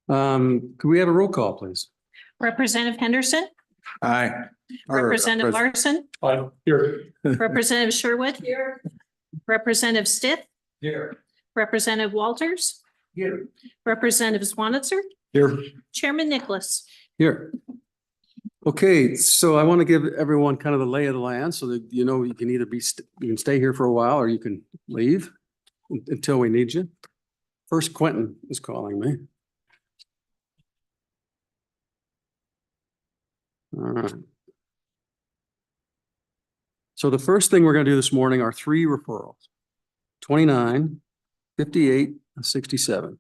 Could we have a roll call, please? Representative Henderson, Aye. Representative Larson, Here. Representative Sherwood. Here. Representative Stiff, Here. Representative Walters, Here. Representative Swanitzer, Here. Chairman Nicholas. Here. Okay, so I want to give everyone kind of the lay of the land so that you know you can either you can stay here for a while or you can leave until we need you. First, Quentin is calling me. All right. So the first thing we're going to do this morning are 3 referrals, 29, 58, and 67.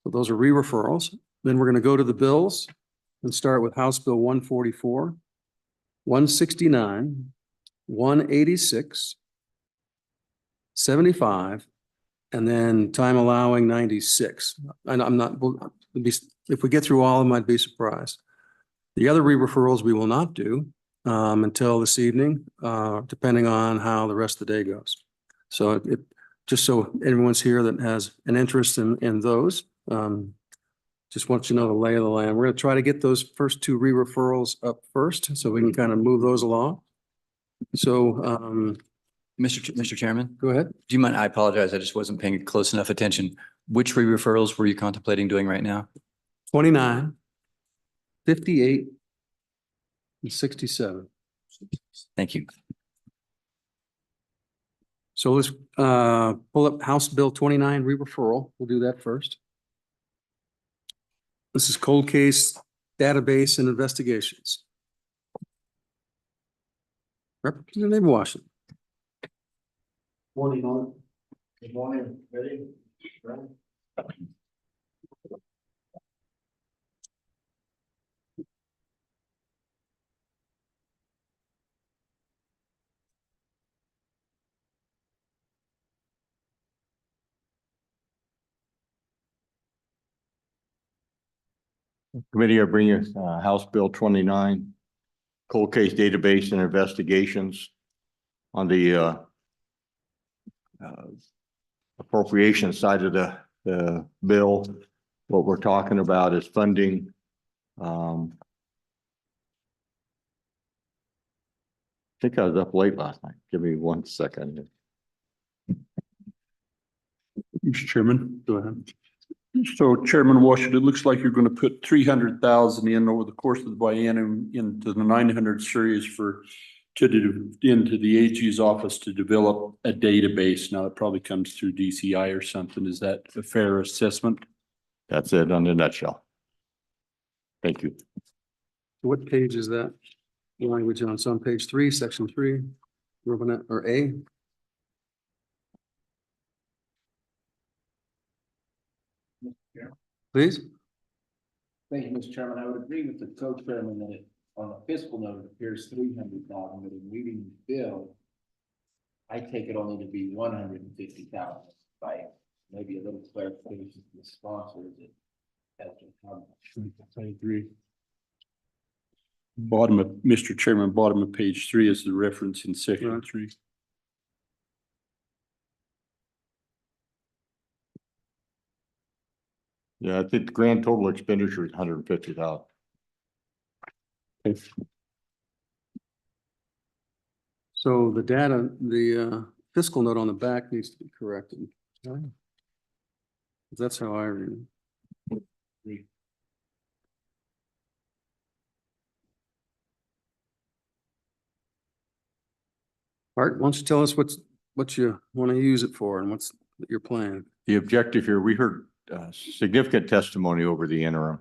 So those are re-referrals. Then we're going to go to the bills and start with House Bill 144, 169, 186, 75, and then time allowing 96. And I'm not, if we get through all of them, I'd be surprised. The other re-referrals we will not do until this evening, depending on how the rest of the day goes. So just so everyone's here that has an interest in those, just want you to know the lay of the land. We're going to try to get those first 2 re-referrals up first so we can kind of move those along. So, Mr. Chairman, go ahead. do you mind? I apologize. I just wasn't paying close enough attention. Which re-referrals were you contemplating doing right now? 29, 58, and 67. Thank you. So let's pull up House Bill 29 re-referral. We'll do that first. This is cold case database and investigations. Representative Washington. Morning, all. Good morning. Ready? Right. Committee, I bring you House Bill 29, cold case database and investigations. On the appropriation side of the bill, what we're talking about is funding I think I was up late last night. Give me 1 second. Mr. Chairman. Go ahead. So Chairman Washington, it looks like you're going to put 300,000 in over the course of the biennium into the 900 series into the AG's office to develop a database. Now it probably comes through DCI or something. Is that a fair assessment? That's it on the nutshell. Thank you. What page is that? The language on, it's on page 3, section 3, Robinette or A. Please. Thank you, Mr. Chairman. I would agree with the co-chairman that on the fiscal note, it appears 300,000, but in reading the bill, I take it only to be 150,000 by maybe a little clarification from the sponsor that has to come. I agree. Bottom of, Mr. Chairman, bottom of page 3 is the reference in section Right. 3. Yeah, I think the grand total expenditure is 150,000. So the data, the fiscal note on the back needs to be corrected. That's how I read it. Art, why don't you tell us what you want to use it for and what's your plan? The objective here, we heard significant testimony over the interim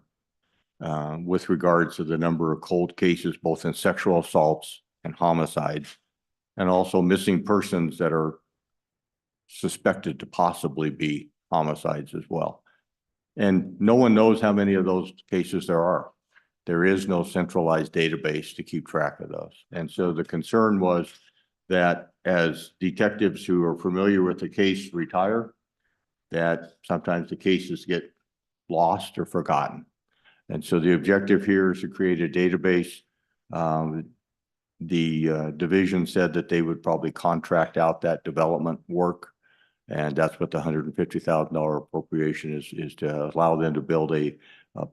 with regards to the number of cold cases, both in sexual assaults and homicides, and also missing persons that are suspected to possibly be homicides as well. And no one knows how many of those cases there are. There is no centralized database to keep track of those. And so the concern was that as detectives who are familiar with the case retire, that sometimes the cases get lost or forgotten. And so the objective here is to create a database. The division said that they would probably contract out that development work And that's what the $150,000 appropriation is to allow them to build a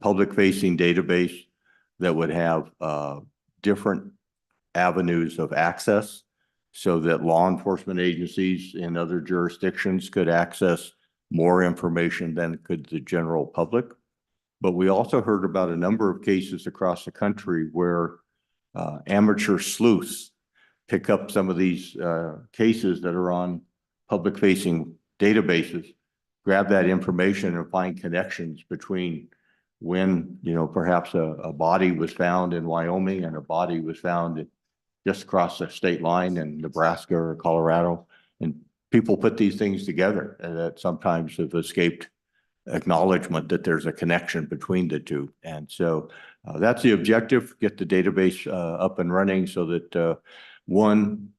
public-facing database that would have different avenues of access so that law enforcement agencies in other jurisdictions could access more information than could the general public. But we also heard about a number of cases across the country where amateur sleuths pick up some of these cases that are on public-facing databases, grab that information and find connections between when, perhaps a body was found in Wyoming and a body was found just across the state line in Nebraska or Colorado. And people put these things together and that sometimes have escaped acknowledgement that there's a connection between the two. And so that's the objective, get the database up and running so that one,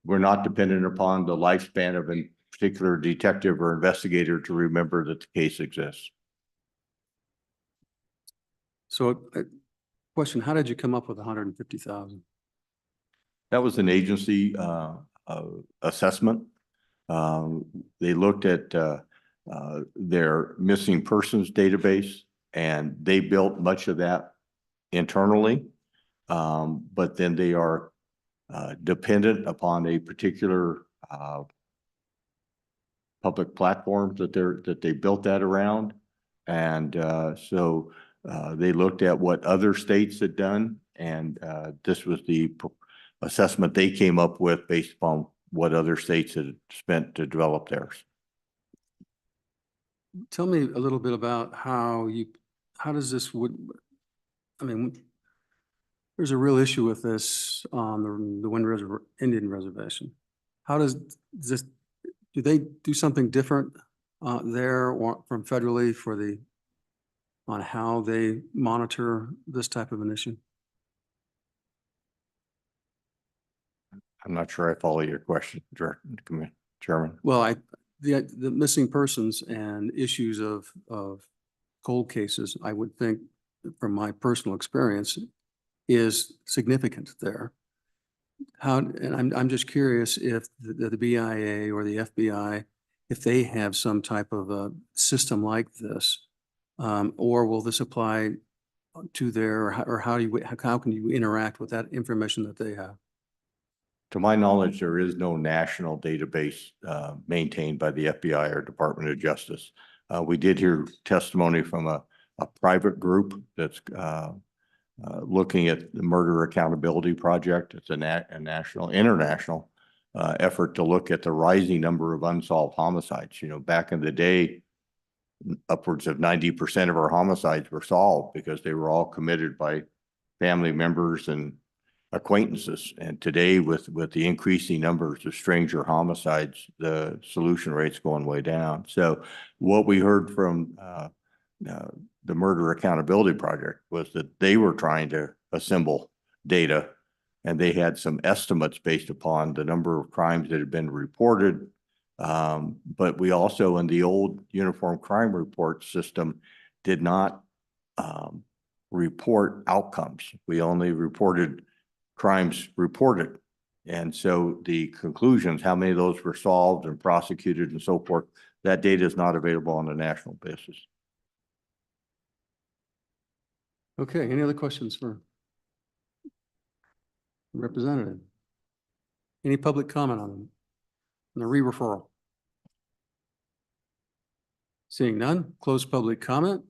we're not dependent upon the lifespan of a particular detective or investigator to remember that the case exists. So, question, how did you come up with 150,000? That was an agency assessment. They looked at their missing persons database and they built much of that internally. But then they are dependent upon a particular public platform that they built that around. And so they looked at what other states had done. And this was the assessment they came up with based upon what other states had spent to develop theirs. Tell me a little bit about how does this there's a real issue with this on the Wind Indian Reservation. How does this, do they do something different there or from federally on how they monitor this type of an issue? I'm not sure I follow your question, Chairman. Well, the missing persons and issues of cold cases, I would think from my personal experience is significant there. And I'm just curious if the BIA or the FBI, if they have some type of a system like this, or will this apply to or how can you interact with that information that they have? To my knowledge, there is no national database maintained by the FBI or Department of Justice. We did hear testimony from a private group that's looking at the Murder Accountability Project. It's a international effort to look at the rising number of unsolved homicides. Back in the day, upwards of 90% of our homicides were solved because they were all committed by family members and acquaintances. And today, with the increasing numbers of stranger homicides, the solution rate's going way down. So what we heard from the Murder Accountability Project was that they were trying to assemble data and they had some estimates based upon the number of crimes that had been reported. But we also, in the old Uniform Crime Report system, did not report outcomes. We only reported crimes reported. And so the conclusions, how many of those were solved and prosecuted and so forth, that data is not available on a national basis. Okay, any other questions for the representative? Any public comment on the re-referral? Seeing none, close public comment.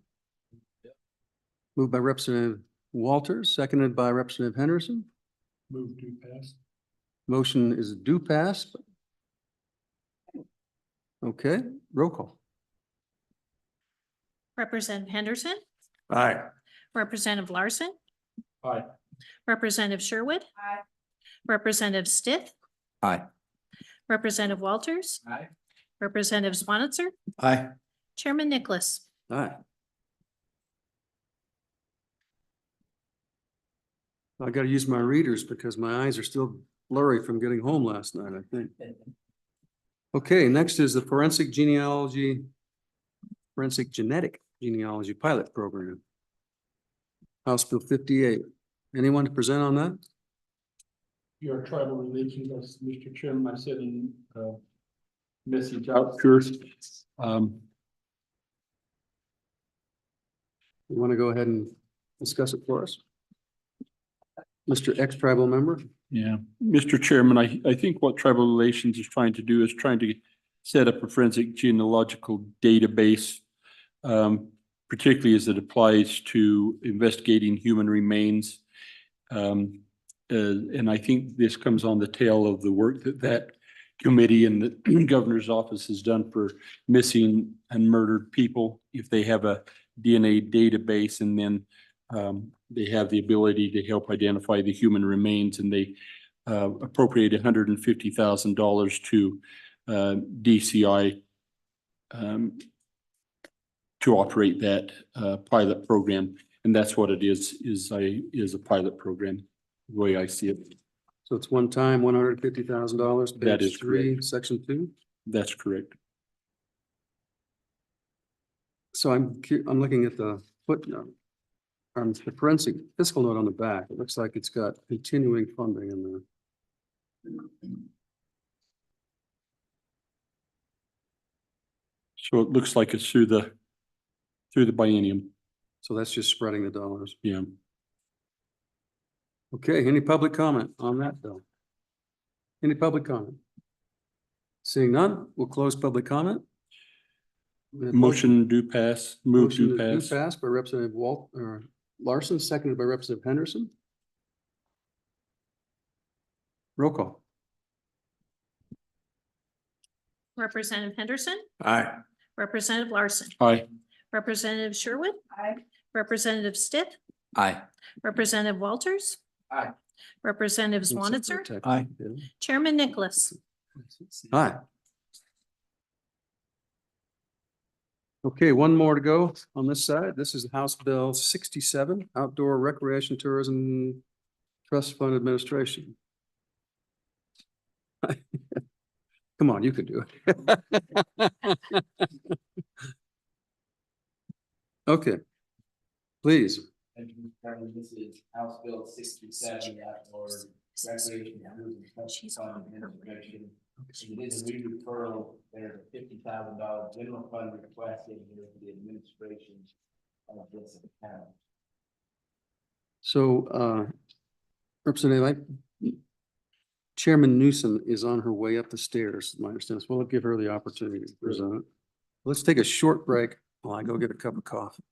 Moved by Representative Walters, seconded by Representative Henderson. Move to pass. Motion is due pass. Okay, roll call. Representative Henderson, Aye. Representative Larson, Aye. Representative Sherwood. Aye. Representative Stith, Aye. Representative Walters. Aye. Representative Swanitzer, Aye. Chairman Nicholas. Aye. I gotta use my readers because my eyes are still blurry from getting home last night, I think. Okay, next is the Forensic Genetic Genealogy Pilot Program. House Bill 58. Anyone to present on that? Your tribal religions, as Mr. Chairman, I said in message out, Pierce. You want to go ahead and discuss it for us? Mr. Ex-tribal member? Yeah, Mr. Chairman, I think what Tribal Relations is trying to do is trying to set up a forensic genealogical database, particularly as it applies to investigating human remains. And I think this comes on the tail of the work that committee and the governor's office has done for missing and murdered people. If they have a DNA database, and then they have the ability to help identify the human remains, and they appropriate $150,000 to DCI to operate that pilot program. And that's what it is a pilot program, the way I see it. So it's one time, $150,000. That is page 3, correct. section 2. That's correct. So I'm looking at the footnote. The forensic fiscal note on the back. It looks like it's got continuing funding in there. So it looks like it's through the biennium. So that's just spreading the dollars. Yeah. Okay, any public comment on that bill? Any public comment? Seeing none, we'll close public comment. Motion do pass, move Motion to to pass. pass by Representative Larson, seconded by Representative Henderson. Roll call. Representative Henderson, Aye. Representative Larson, Aye. Representative Sherwood. Representative Stith, Aye. Representative Walters. Aye. Representative Swanitzer, Aye. Chairman Nicholas. Aye. Okay, one more to go on this side. This is House Bill 67, Outdoor Recreation Tourism Trust Fund Administration. Come on, you can do it. Okay, please. Thank you, Mr. Chairman. This is House Bill 67, outdoor recreation and tourism trust fund administration. It is a re-referral. There's a $50,000 general fund requested here for the administration of this account. So, Representative, Chairman Newsom is on her way up the stairs, my understanding. So we'll give her the opportunity to present it. Let's take a short break while I go get a cup of coffee.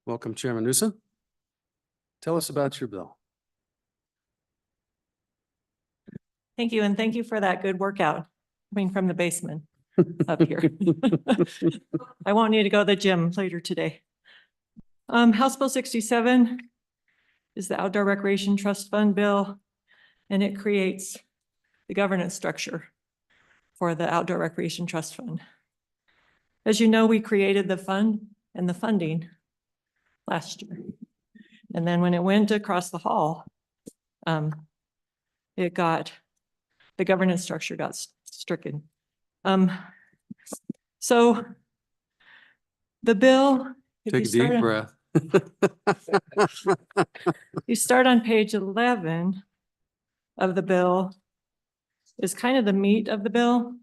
Welcome, Chairman Newsom. Tell us about your bill. Thank you, and thank you for that good workout coming from the basement up here. I won't need to go to the gym later today. House Bill 67 is the Outdoor Recreation Trust Fund bill, and it creates the governance structure for the Outdoor Recreation Trust Fund. As you know, we created the fund and the funding last year. And then when it went across the hall, the governance structure got stricken. So the bill. if Take you a deep start- breath. You start on page 11 of the bill is kind of the meat of the bill.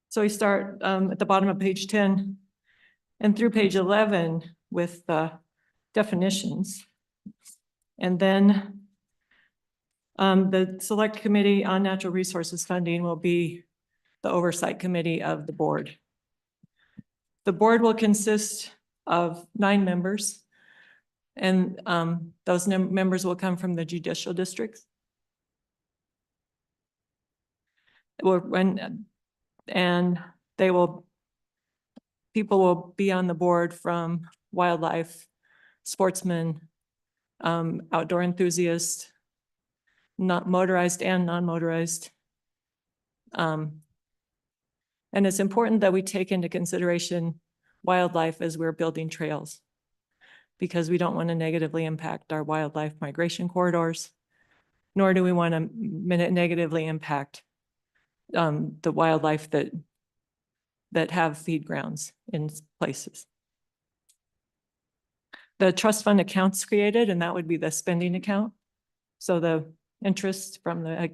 So we start at the bottom of page 10 and through page 11 with the definitions. And then the Select Committee on Natural Resources Funding will be the oversight committee of the board. The board will consist of 9 members. And those members will come from the judicial districts. And they will, people will be on the board from wildlife, sportsmen, outdoor enthusiasts, not motorized and non-motorized. And it's important that we take into consideration wildlife as we're building trails, because we don't want to negatively impact our wildlife migration corridors, nor do we want to negatively impact the wildlife that have feed grounds in places. The trust fund account's created, and that would be the spending account. So the interest from the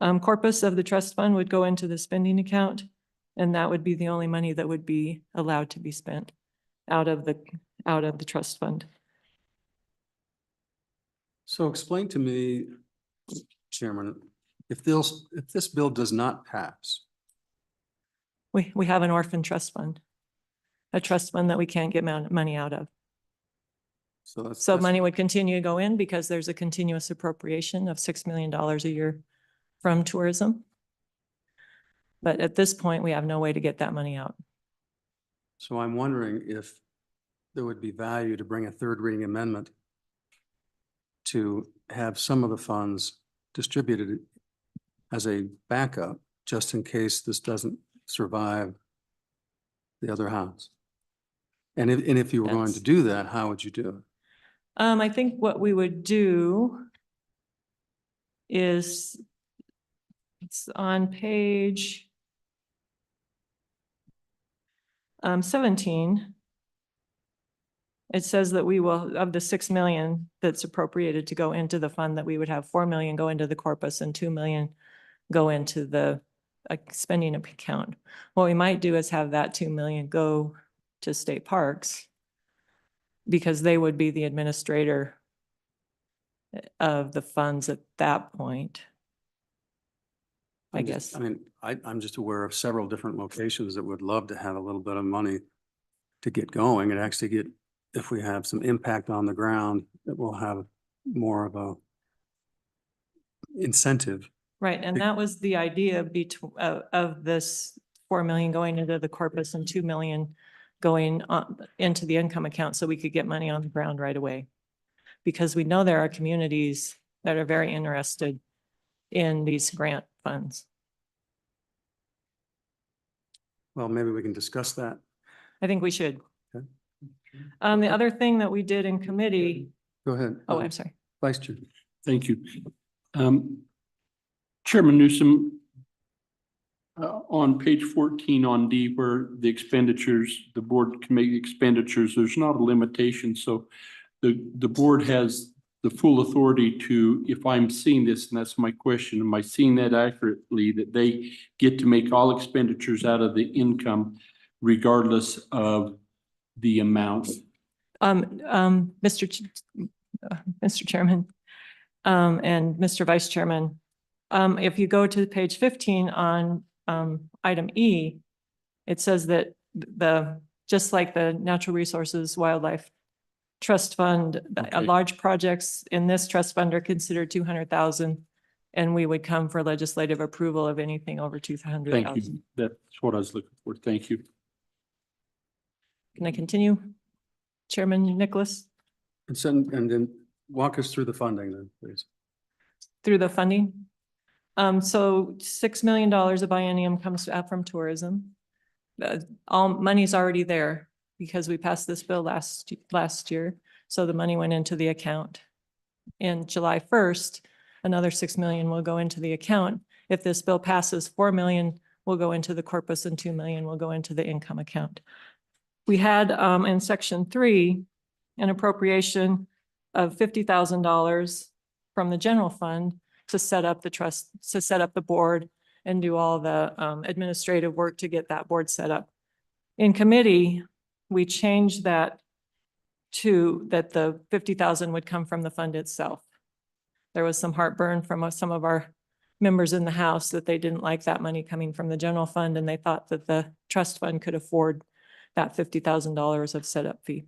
corpus of the trust fund would go into the spending account, and that would be the only money that would be allowed to be spent out of the trust fund. So explain to me, Chairman, if this bill does not pass, We have an orphan trust fund, a trust fund that we can't get money out of. So money would continue to go in because there's a continuous appropriation of $6 million a year from tourism. But at this point, we have no way to get that money out. So I'm wondering if there would be value to bring a third reading amendment to have some of the funds distributed as a backup, just in case this doesn't survive the other house. And if you were going to do that, how would you do it? I think what we would do is, it's on page 17. It says that we will, of the 6 million that's appropriated to go into the fund, that we would have 4 million go into the corpus and 2 million go into the spending account. What we might do is have that 2 million go to state parks, because they would be the administrator of the funds at that point. I guess. I mean, I'm just aware of several different locations that would love to have a little bit of money to get going and actually get, if we have some impact on the ground, that will have more of a incentive. Right, and that was the idea of this 4 million going into the corpus and 2 million going into the income account, so we could get money on the ground right away. Because we know there are communities that are very interested in these grant funds. Well, maybe we can discuss that. I think we should. Okay. The other thing that we did in committee, Go ahead. oh, I'm sorry. Vice Chair. Thank you. Chairman Newsom, on page 14 on D, where the expenditures, the board can make expenditures, there's not a limitation. So the board has the full authority to, if I'm seeing this, and that's my question, am I seeing that accurately, that they get to make all expenditures out of the income regardless of the amount? Mr. Chairman, and Mr. Vice Chairman, if you go to page 15 on item E, it says that just like the Natural Resources Wildlife Trust Fund, large projects in this trust fund are considered 200,000, and we would come for legislative approval of anything over 200,000. Thank you. That's what I was looking for. Thank you. Can I continue? Chairman Nicholas? And then walk us through the funding then, please. Through the funding. So $6 million of biennium comes out from tourism. All money's already there because we passed this bill last year. So the money went into the account. In July 1st, another 6 million will go into the account. If this bill passes, 4 million will go into the corpus and 2 million will go into the income account. We had in section 3 an appropriation of $50,000 from the general fund to set up the trust, to set up the board and do all the administrative work to get that board set up. In committee, we changed that to that the 50,000 would come from the fund itself. There was some heartburn from some of our members in the House that they didn't like that money coming from the general fund, and they thought that the trust fund could afford that $50,000 of setup fee.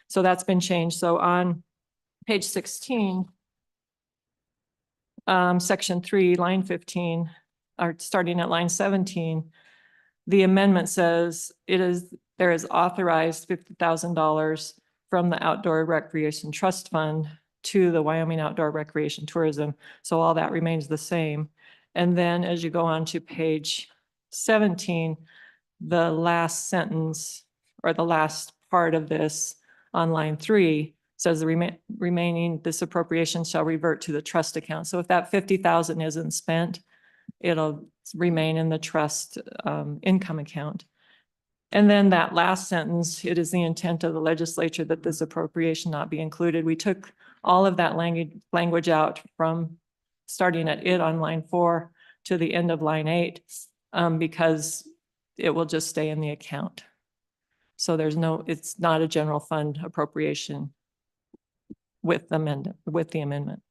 So that's been changed. So on page 16, section 3, line 15, or starting at line 17, the amendment says there is authorized $50,000 from the Outdoor Recreation Trust Fund to the Wyoming Outdoor Recreation Tourism. So all that remains the same. And then as you go on to page 17, the last sentence or the last part of this on line 3 says the remaining, this appropriation shall revert to the trust account. So if that 50,000 isn't spent, it'll remain in the trust income account. And then that last sentence, it is the intent of the legislature that this appropriation not be included. We took all of that language out from starting at it on line 4 to the end of line 8 because it will just stay in the account. So it's not a general fund appropriation with the amendment.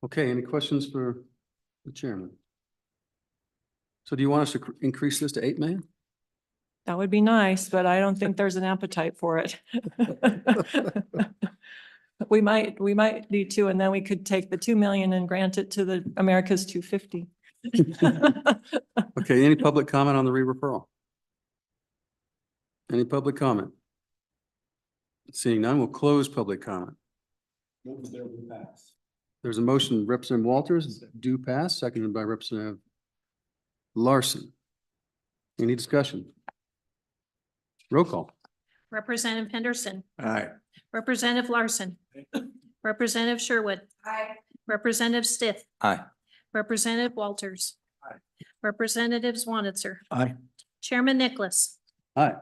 Okay, any questions for the chairman? So do you want us to increase this to 8 million? That would be nice, but I don't think there's an appetite for it. We might need to, and then we could take the 2 million and grant it to the America's 250. Okay, any public comment on the re-referral? Any public comment? Seeing none, we'll close public comment. Move the bill to pass. There's a motion, Representative Walters, do pass, seconded by Representative Larson. Any discussion? Roll call. Representative Henderson. Aye. Representative Larson. Representative Sherwood. Aye. Representative Stith. Aye. Representative Walters. Aye. Representative Swanitzer. Aye. Chairman Nicholas. Aye.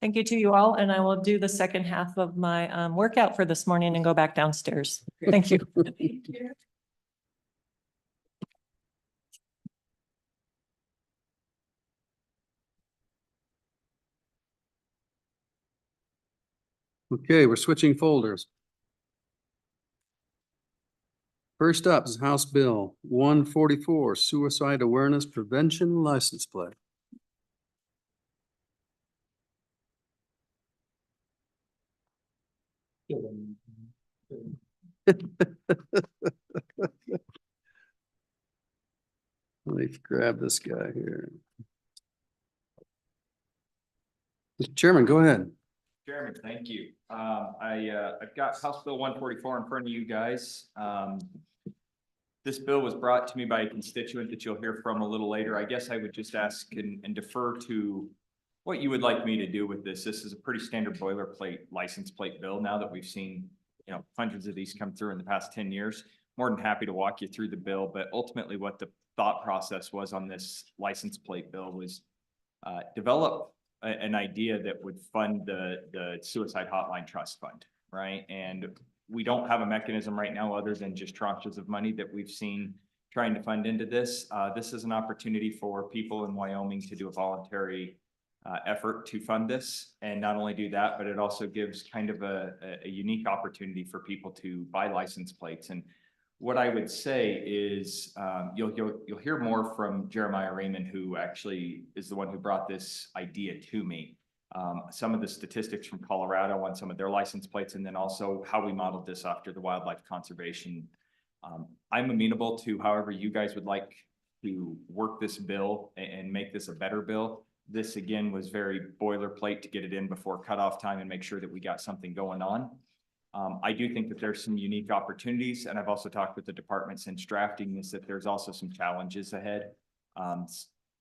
Thank you to you all, and I will do the second half of my workout for this morning and go back downstairs. Thank you. Okay, we're switching folders. First up is House Bill 144, Suicide Awareness Prevention License Plate. Let me grab this guy here. Mr. Chairman, go ahead. Chairman, thank you. I've got House Bill 144 in front of you guys. This bill was brought to me by a constituent that you'll hear from a little later. I guess I would just ask and defer to what you would like me to do with this. This is a pretty standard boilerplate license plate bill now that we've seen, hundreds of these come through in the past 10 years. More than happy to walk you through the bill, but ultimately what the thought process was on this license plate bill was develop an idea that would fund the Suicide Hotline Trust Fund, right? And we don't have a mechanism right now other than just tranches of money that we've seen trying to fund into this. This is an opportunity for people in Wyoming to do a voluntary effort to fund this. And not only do that, but it also gives kind of a unique opportunity for people to buy license plates. And what I would say is you'll hear more from Jeremiah Raymond, who actually is the one who brought this idea to me. Some of the statistics from Colorado on some of their license plates, and then also how we modeled this after the wildlife conservation. I'm amenable to however you guys would like to work this bill and make this a better bill. This again was very boilerplate to get it in before cutoff time and make sure that we got something going on. I do think that there's some unique opportunities, and I've also talked with the department since drafting this, that there's also some challenges ahead.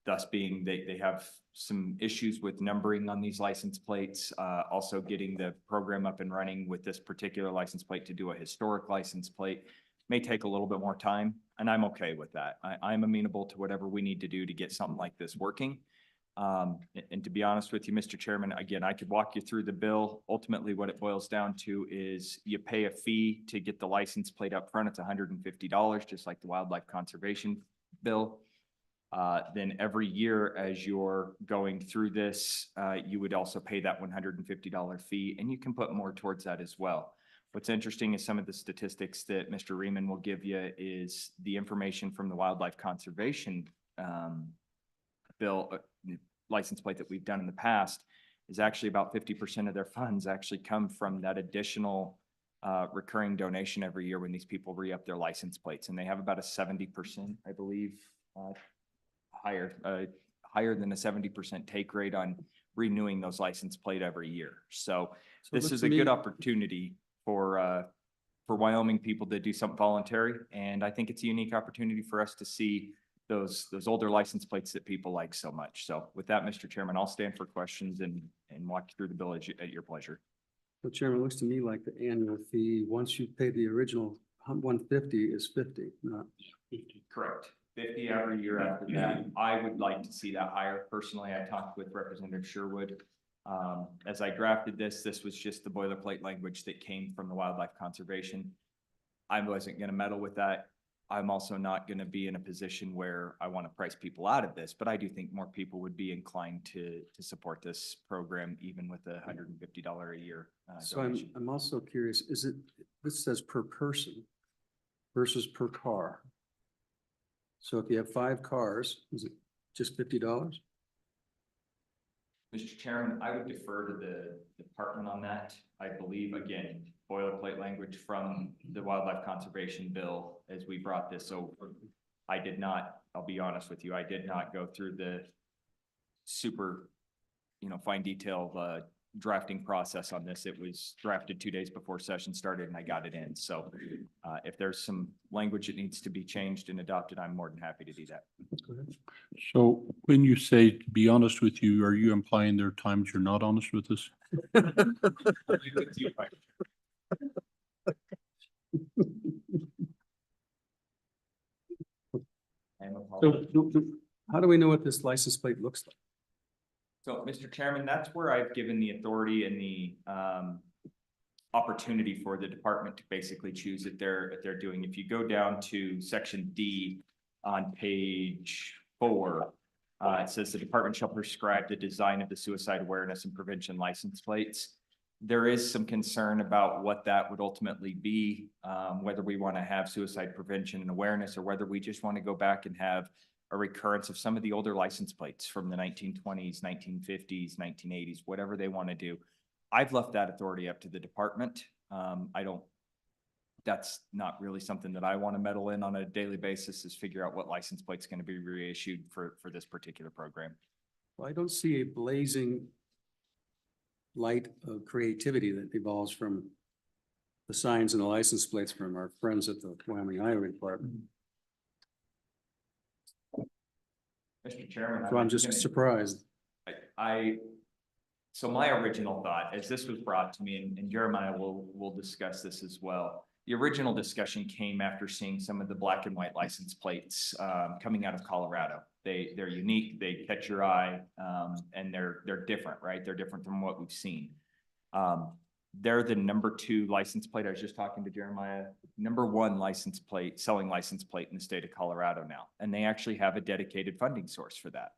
Thus being they have some issues with numbering on these license plates, also getting the program up and running with this particular license plate to do a historic license plate may take a little bit more time, and I'm okay with that. I'm amenable to whatever we need to do to get something like this working. And to be honest with you, Mr. Chairman, again, I could walk you through the bill. Ultimately, what it boils down to is you pay a fee to get the license plate up front. It's $150, just like the wildlife conservation bill. Then every year as you're going through this, you would also pay that $150 fee, and you can put more towards that as well. What's interesting is some of the statistics that Mr. Reaman will give you is the information from the wildlife conservation bill, license plate that we've done in the past is actually about 50% of their funds actually come from that additional recurring donation every year when these people re-up their license plates. And they have about a 70%, I believe, higher than a 70% take rate on renewing those license plate every year. So So it this looks is to a good me- opportunity for Wyoming people to do something voluntary. And I think it's a unique opportunity for us to see those older license plates that people like so much. So with that, Mr. Chairman, I'll stand for questions and walk you through the bill at your pleasure. So Chairman, it looks to me like the annual fee, once you pay the original 150 is 50, not. Correct. 50 every year after that. I would like to see that higher. Personally, I talked with Representative Sherwood. As I drafted this was just the boilerplate language that came from the wildlife conservation. I wasn't going to meddle with that. I'm also not going to be in a position where I want to price people out of this, but I do think more people would be inclined to support this program, even with a $150 a year So donation. I'm also curious, is it, this says per person versus per car? So if you have 5 cars, is it just $50? Mr. Chairman, I would defer to the department on that. I believe, again, boilerplate language from the wildlife conservation bill as we brought this over. I did not, I'll be honest with you, I did not go through the super, fine detail drafting process on this. It was drafted 2 days before session started and I got it in. So if there's some language that needs to be changed and adopted, I'm more than happy to do that. So when you say, to be honest with you, are you implying there are times you're not honest with us? How do we know what this license plate looks like? So, Mr. Chairman, that's where I've given the authority and the opportunity for the department to basically choose if they're doing. If you go down to section D on page 4, it says the department shall prescribe the design of the suicide awareness and prevention license plates. There is some concern about what that would ultimately be, whether we want to have suicide prevention and awareness, or whether we just want to go back and have a recurrence of some of the older license plates from the 1920s, 1950s, 1980s, whatever they want to do. I've left that authority up to the department. That's not really something that I want to meddle in on a daily basis, is figure out what license plate's going to be reissued for this particular program. Well, I don't see a blazing light of creativity that evolves from the signs and the license plates from our friends at the Wyoming Highway Department. Mr. Chairman. So I'm just surprised. So my original thought, as this was brought to me, and Jeremiah will discuss this as well. The original discussion came after seeing some of the black and white license plates coming out of Colorado. They're unique, they catch your eye, and they're different, right? They're different from what we've seen. They're the number 2 license plate. I was just talking to Jeremiah, number 1 license plate, selling license plate in the state of Colorado now. And they actually have a dedicated funding source for that.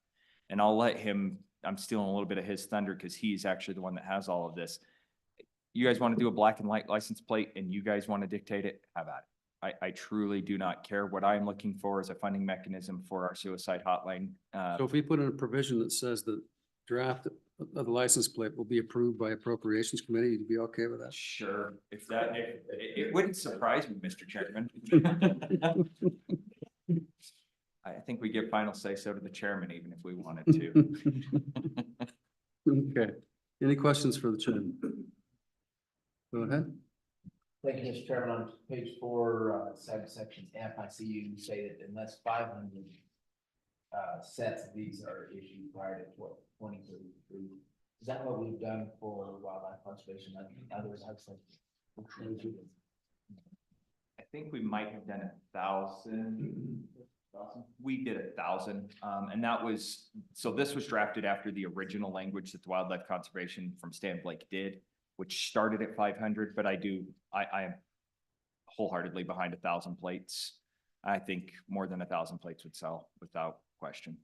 And I'll let him, I'm stealing a little bit of his thunder because he's actually the one that has all of this. You guys want to do a black and white license plate and you guys want to dictate it, have at it. I truly do not care. What I'm looking for is a funding mechanism for our suicide hotline. So if we put in a provision that says the draft of the license plate will be approved by Appropriations Committee, you'd be okay with that? Sure, it wouldn't surprise me, Mr. Chairman. I think we give final say so to the chairman, even if we wanted to. Okay. Any questions for the chairman? Go ahead. Thank you, Mr. Chairman. On page 4, section F, I see you say that unless 500 sets of these are issued prior to 2033. Is that what we've done for wildlife conservation? Others have said. I think we might have done 1,000. We did 1,000. And that was, so this was drafted after the original language that the wildlife conservation from Stan Blake did, which started at 500, but I am wholeheartedly behind 1,000 plates. I think more than 1,000 plates would sell without question.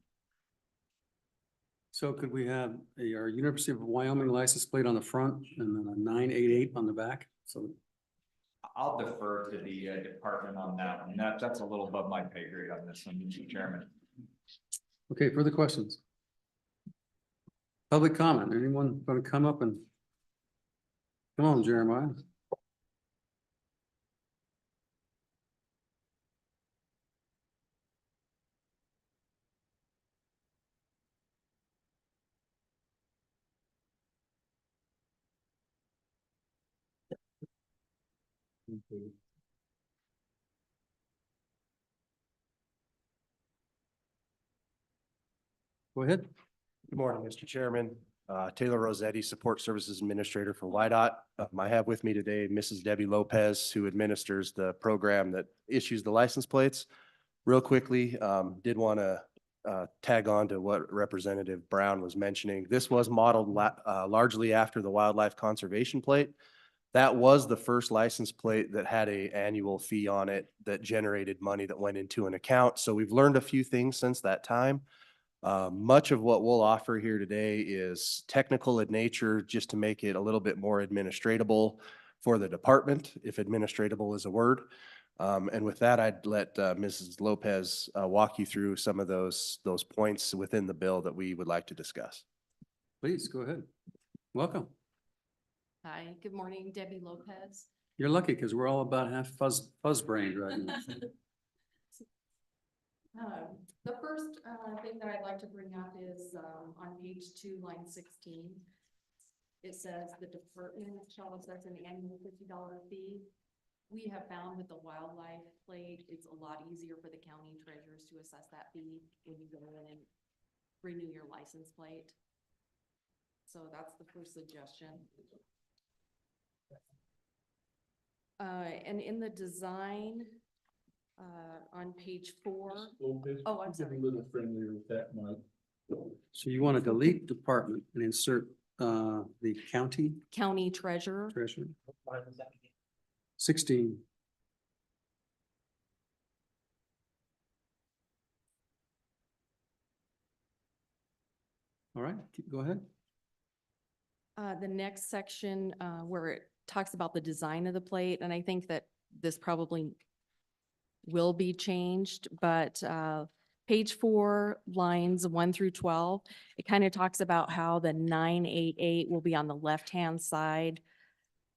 So could we have our University of Wyoming license plate on the front and then a 988 on the back? So I'll defer to the department on that one. That's a little above my pay grade on this one, Mr. Chairman. Okay, further questions? Public comment, anyone going to come up and? Come on, Jeremiah. Go ahead. Good morning, Mr. Chairman. Taylor Rossetti, Support Services Administrator for YDOT. I have with me today Mrs. Debbie Lopez, who administers the program that issues the license plates. Real quickly, did want to tag on to what Representative Brown was mentioning. This was modeled largely after the wildlife conservation plate. That was the first license plate that had an annual fee on it that generated money that went into an account. So we've learned a few things since that time. Much of what we'll offer here today is technical in nature, just to make it a little bit more administratable for the department, if administratable is a word. And with that, I'd let Mrs. Lopez walk you through some of those points within the bill that we would like to discuss. Please, go ahead. Welcome. Hi, good morning, Debbie Lopez. You're lucky because we're all about half fuzz brained right now. The first thing that I'd like to bring up is on page 2, line 16. It says the department shall assess an annual $50 fee. We have found with the wildlife plate, it's a lot easier for the county treasurers to assess that fee when you go in and renew your license plate. So that's the first suggestion. And in the design, on page 4. Oh, I'm sorry. Get a little friendlier with that, Mike. So you want to delete department and insert the county County treasurer. treasurer? 16. All right, go ahead. The next section, where it talks about the design of the plate, and I think that this probably will be changed, but page 4, lines 1 through 12, it kind of talks about how the 988 will be on the left-hand side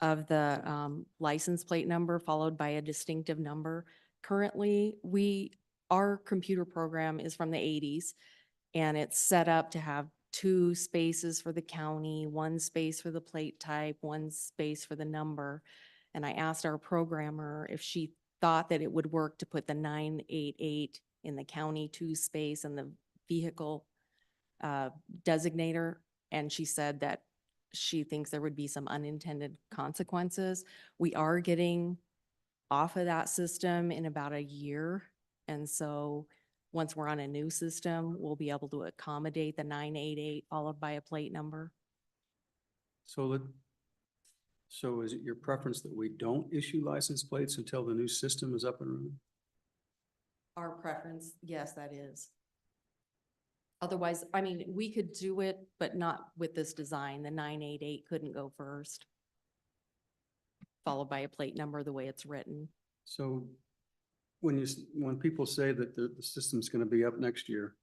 of the license plate number, followed by a distinctive number. Currently, our computer program is from the 80s, and it's set up to have 2 spaces for the county, 1 space for the plate type, 1 space for the number. And I asked our programmer if she thought that it would work to put the 988 in the county 2 space and the vehicle designator. And she said that she thinks there would be some unintended consequences. We are getting off of that system in about a year. And so once we're on a new system, we'll be able to accommodate the 988 followed by a plate number. So is it your preference that we don't issue license plates until the new system is up and running? Our preference, yes, that is. Otherwise, I mean, we could do it, but not with this design. The 988 couldn't go first, followed by a plate number the way it's written. So when people say that the system's going to be up next year,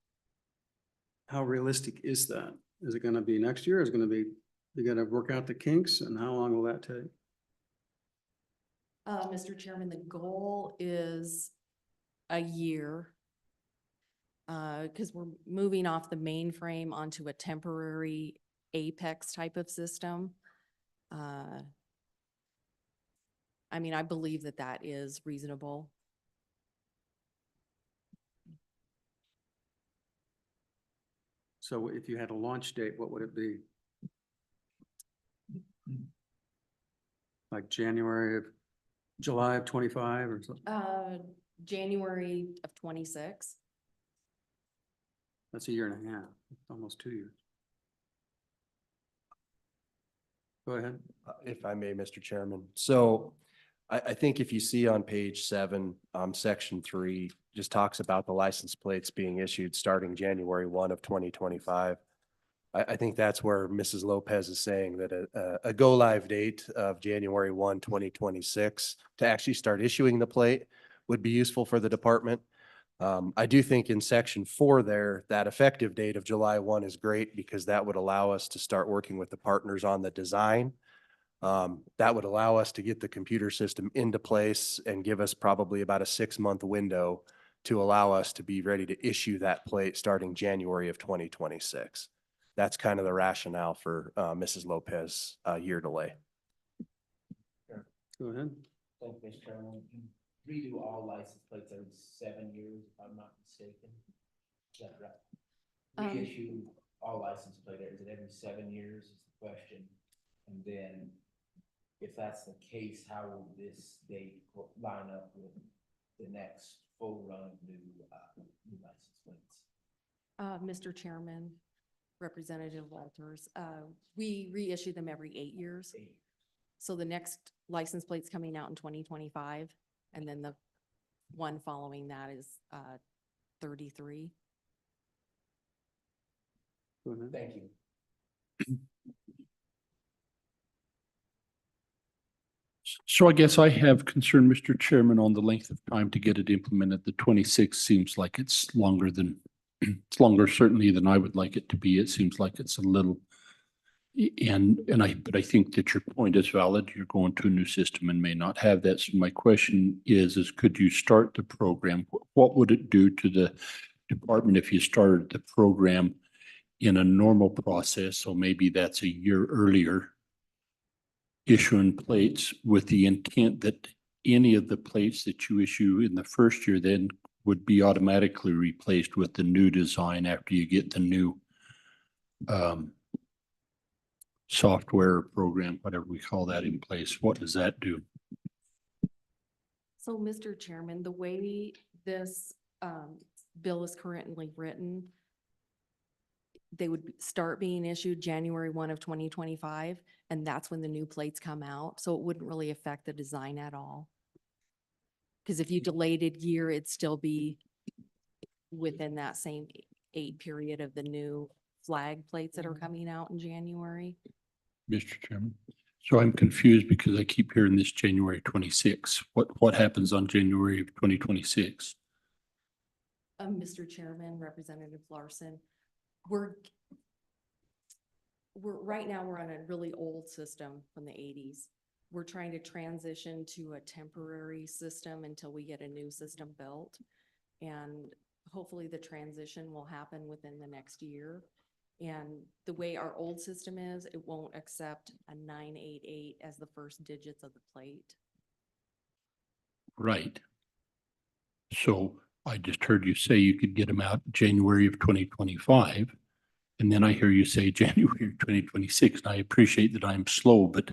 how realistic is that? Is it going to be next year? Is it going to be, you got to work out the kinks, and how long will that take? Mr. Chairman, the goal is a year. Because we're moving off the mainframe onto a temporary Apex type of system. I mean, I believe that that is reasonable. So if you had a launch date, what would it be? Like July of 25 or something? January of 26. That's a year and a half, almost 2 years. Go ahead. If I may, Mr. Chairman. So I think if you see on page 7, section 3, just talks about the license plates being issued starting January 1 of 2025. I think that's where Mrs. Lopez is saying that a go live date of January 1, 2026 to actually start issuing the plate would be useful for the department. I do think in section 4 there, that effective date of July 1 is great because that would allow us to start working with the partners on the design. That would allow us to get the computer system into place and give us probably about a 6-month window to allow us to be ready to issue that plate starting January of 2026. That's kind of the rationale for Mrs. Lopez year delay. Go ahead. Thank you, Mr. Chairman. You redo all license plates every 7 years, if I'm not mistaken. Is that right? Reissue all license plate, is it every 7 years is the question? And then if that's the case, how will this date line up with the next full run of new license plates? Mr. Chairman, Representative Walters, we reissue them every 8 years. So the next license plate's coming out in 2025, and then the one following that is 33. Go ahead. Thank you. So I guess I have concern, Mr. Chairman, on the length of time to get it implemented. The 26 seems like it's longer than, it's longer certainly than I would like it to be. It seems like it's a little, but I think that your point is valid. You're going to a new system and may not have that. So my question is could you start the program? What would it do to the department if you started the program in a normal process? So maybe that's a year earlier, issuing plates with the intent that any of the plates that you issue in the first year then would be automatically replaced with the new design after you get the new software program, whatever we call that, in place. What does that do? So, Mr. Chairman, the way this bill is currently written, they would start being issued January 1 of 2025, and that's when the new plates come out. So it wouldn't really affect the design at all. Because if you delayed a year, it'd still be within that same 8 period of the new flag plates that are coming out in January. Mr. Chairman. So I'm confused because I keep hearing this January 26. What happens on January of 2026? Mr. Chairman, Representative Larson, we're right now we're on a really old system from the 80s. We're trying to transition to a temporary system until we get a new system built. And hopefully the transition will happen within the next year. And the way our old system is, it won't accept a 988 as the first digits of the plate. Right. So I just heard you say you could get them out January of 2025. And then I hear you say January of 2026. And I appreciate that I'm slow, but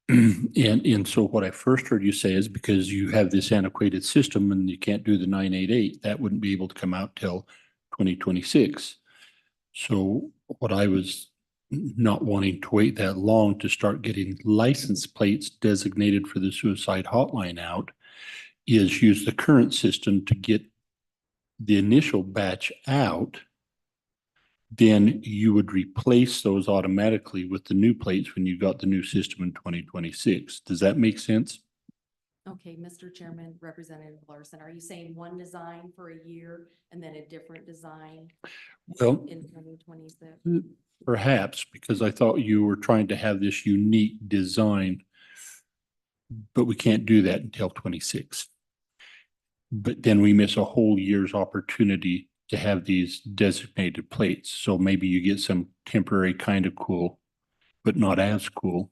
and so what I first heard you say is because you have this antiquated system and you can't do the 988, that wouldn't be able to come out till 2026. So what I was not wanting to wait that long to start getting license plates designated for the suicide hotline out is use the current system to get the initial batch out. Then you would replace those automatically with the new plates when you got the new system in 2026. Does that make sense? Okay, Mr. Chairman, Representative Larson, are you saying one design for a year and then a different design Well, in 2026? perhaps, because I thought you were trying to have this unique design, but we can't do that until 26. But then we miss a whole year's opportunity to have these designated plates. So maybe you get some temporary kind of cool, but not as cool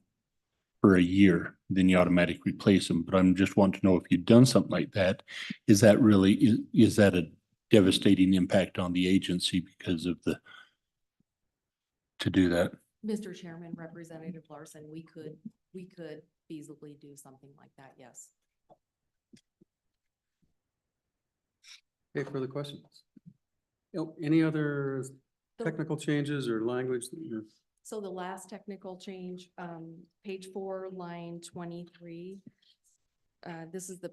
for a year, then you automatically replace them. But I'm just wanting to know if you've done something like that, is that really, is that a devastating impact on the agency because of to do that? Mr. Chairman, Representative Larson, we could feasibly do something like that, yes. Okay, further questions? Any other technical changes or language that you're? So the last technical change, page 4, line 23. This is the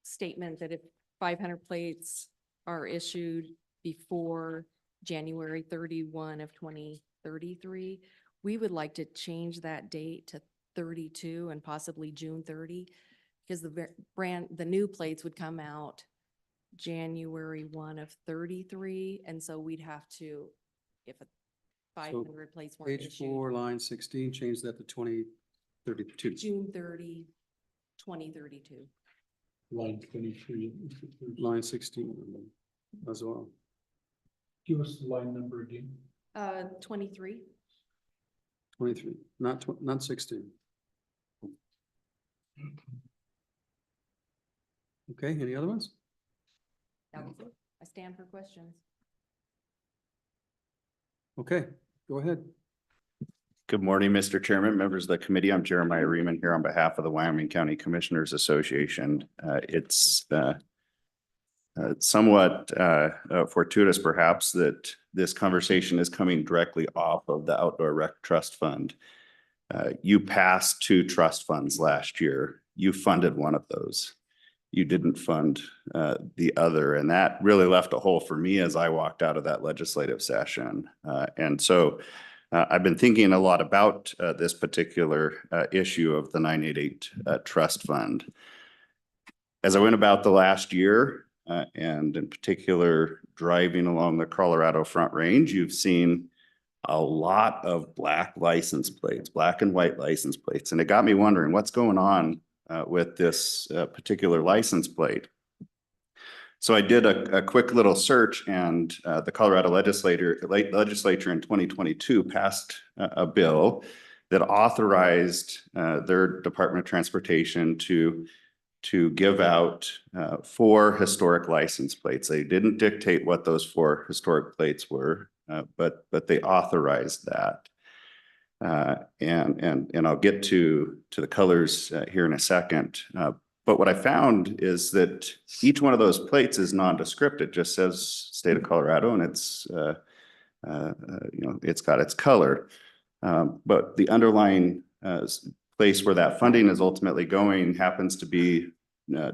statement that if 500 plates are issued before January 31 of 2026, 33. We would like to change that date to 32 and possibly June 30, because the new plates would come out January 1 of 33, and so we'd have to, if 500 plates weren't Page issued. 4, line 16, change that to 2032. June 30, 2032. Line 23. Line 16 as well. Give us the line number again. 23. 23, not 16. Okay, any other ones? That was it. I stand for questions. Okay, go ahead. Good morning, Mr. Chairman, members of the committee. I'm Jeremiah Reeman here on behalf of the Wyoming County Commissioners Association. It's somewhat fortuitous perhaps that this conversation is coming directly off of the Outdoor Rec Trust Fund. You passed 2 trust funds last year. You funded one of those. You didn't fund the other, and that really left a hole for me as I walked out of that legislative session. And so I've been thinking a lot about this particular issue of the 988 trust fund. As I went about the last year, and in particular driving along the Colorado Front Range, you've seen a lot of black license plates, black and white license plates. And it got me wondering what's going on with this particular license plate. So I did a quick little search, and the Colorado legislature in 2022 passed a bill that authorized their Department of Transportation to give out 4 historic license plates. They didn't dictate what those 4 historic plates were, but they authorized that. And I'll get to the colors here in a second. But what I found is that each one of those plates is nondescript. It just says state of Colorado, and it's it's got its color. But the underlying place where that funding is ultimately going happens to be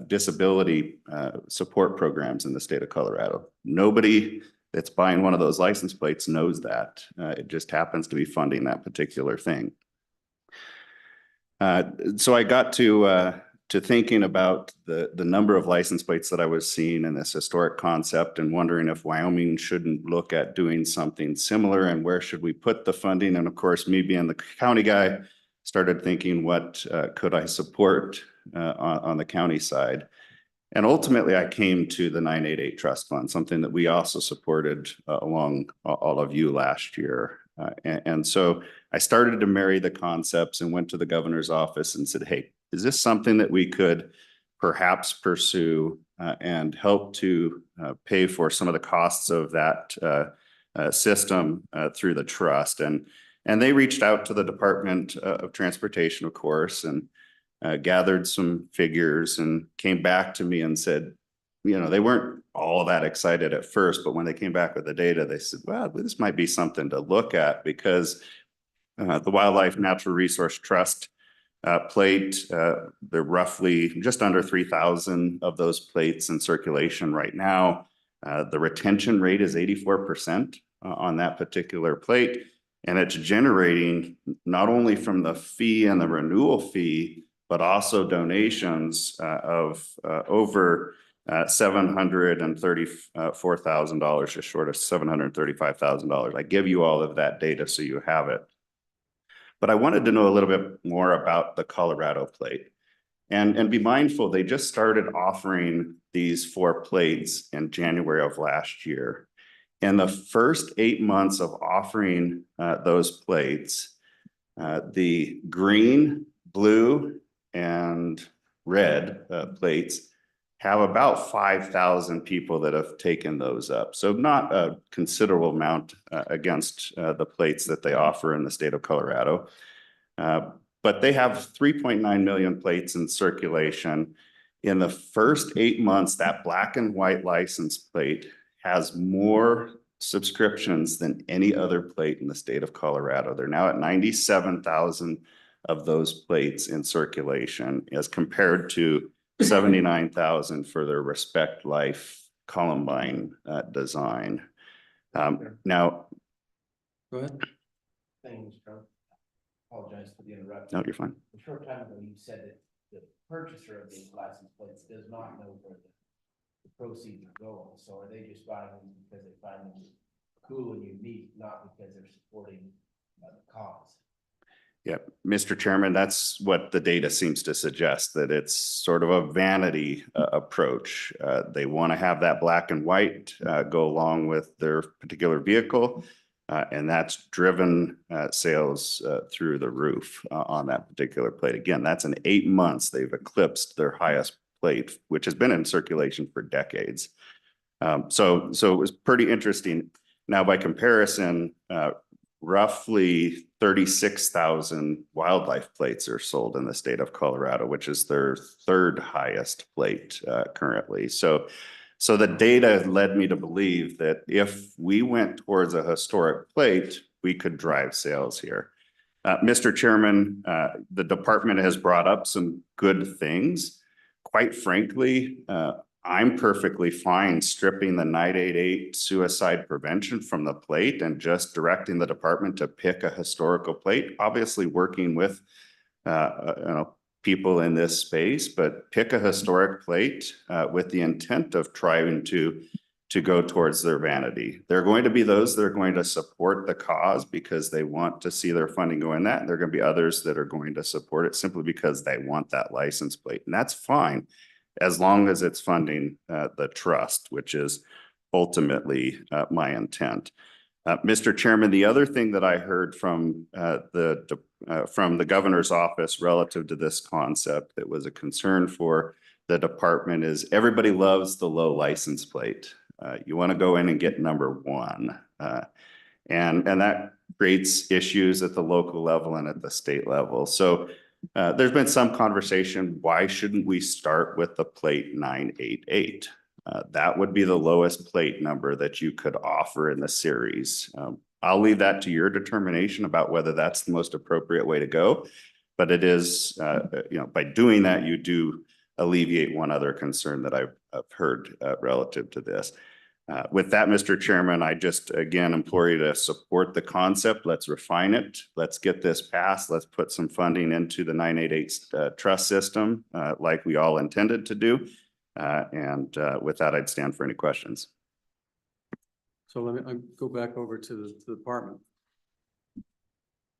disability support programs in the state of Colorado. Nobody that's buying one of those license plates knows that. It just happens to be funding that particular thing. So I got to thinking about the number of license plates that I was seeing in this historic concept and wondering if Wyoming shouldn't look at doing something similar and where should we put the funding. And of course, me being the county guy, started thinking what could I support on the county side. And ultimately, I came to the 988 Trust Fund, something that we also supported along all of you last year. And so I started to marry the concepts and went to the governor's office and said, hey, is this something that we could perhaps pursue and help to pay for some of the costs of that system through the trust? And they reached out to the Department of Transportation, of course, and gathered some figures and came back to me and said, they weren't all that excited at first, but when they came back with the data, they said, well, this might be something to look at, because the Wildlife Natural Resource Trust plate, they're roughly just under 3,000 of those plates in circulation right now. The retention rate is 84% on that particular plate. And it's generating not only from the fee and the renewal fee, but also donations of over $734,000, just short of $735,000. I give you all of that data so you have it. But I wanted to know a little bit more about the Colorado plate. And be mindful, they just started offering these 4 plates in January of last year. In the first 8 months of offering those plates, the green, blue, and red plates have about 5,000 people that have taken those up. So not a considerable amount against the plates that they offer in the state of Colorado. But they have 3.9 million plates in circulation. In the first 8 months, that black and white license plate has more subscriptions than any other plate in the state of Colorado. They're now at 97,000 of those plates in circulation, as compared to 79,000 for their Respect Life Columbine design. Now, Go ahead. thing, Mr. Trump. Apologize for the interruption. No, you're fine. A short time ago, you said that the purchaser of these license plates does not know where the proceeds are going. So are they just buying them because they find them cool and unique, not because they're supporting the cause? Yeah, Mr. Chairman, that's what the data seems to suggest, that it's sort of a vanity approach. They want to have that black and white go along with their particular vehicle. And that's driven sales through the roof on that particular plate. Again, that's in 8 months, they've eclipsed their highest plate, which has been in circulation for decades. So it was pretty interesting. Now, by comparison, roughly 36,000 wildlife plates are sold in the state of Colorado, which is their third highest plate currently. So the data led me to believe that if we went towards a historic plate, we could drive sales here. Mr. Chairman, the department has brought up some good things. Quite frankly, I'm perfectly fine stripping the 988 suicide prevention from the plate and just directing the department to pick a historical plate, obviously working with people in this space, but pick a historic plate with the intent of trying to go towards their vanity. There are going to be those that are going to support the cause because they want to see their funding go in that. And there are going to be others that are going to support it simply because they want that license plate. And that's fine, as long as it's funding the trust, which is ultimately my intent. Mr. Chairman, the other thing that I heard from the governor's office relative to this concept that was a concern for the department is everybody loves the low license plate. You want to go in and get number one. And that creates issues at the local level and at the state level. So there's been some conversation, why shouldn't we start with the plate 988? That would be the lowest plate number that you could offer in the series. I'll leave that to your determination about whether that's the most appropriate way to go. But it is, by doing that, you do alleviate one other concern that I've heard relative to this. With that, Mr. Chairman, I just, again, implore you to support the concept. Let's refine it. Let's get this passed. Let's put some funding into the 988 trust system like we all intended to do. With that, I'd stand for any questions. So let me go back over to the department.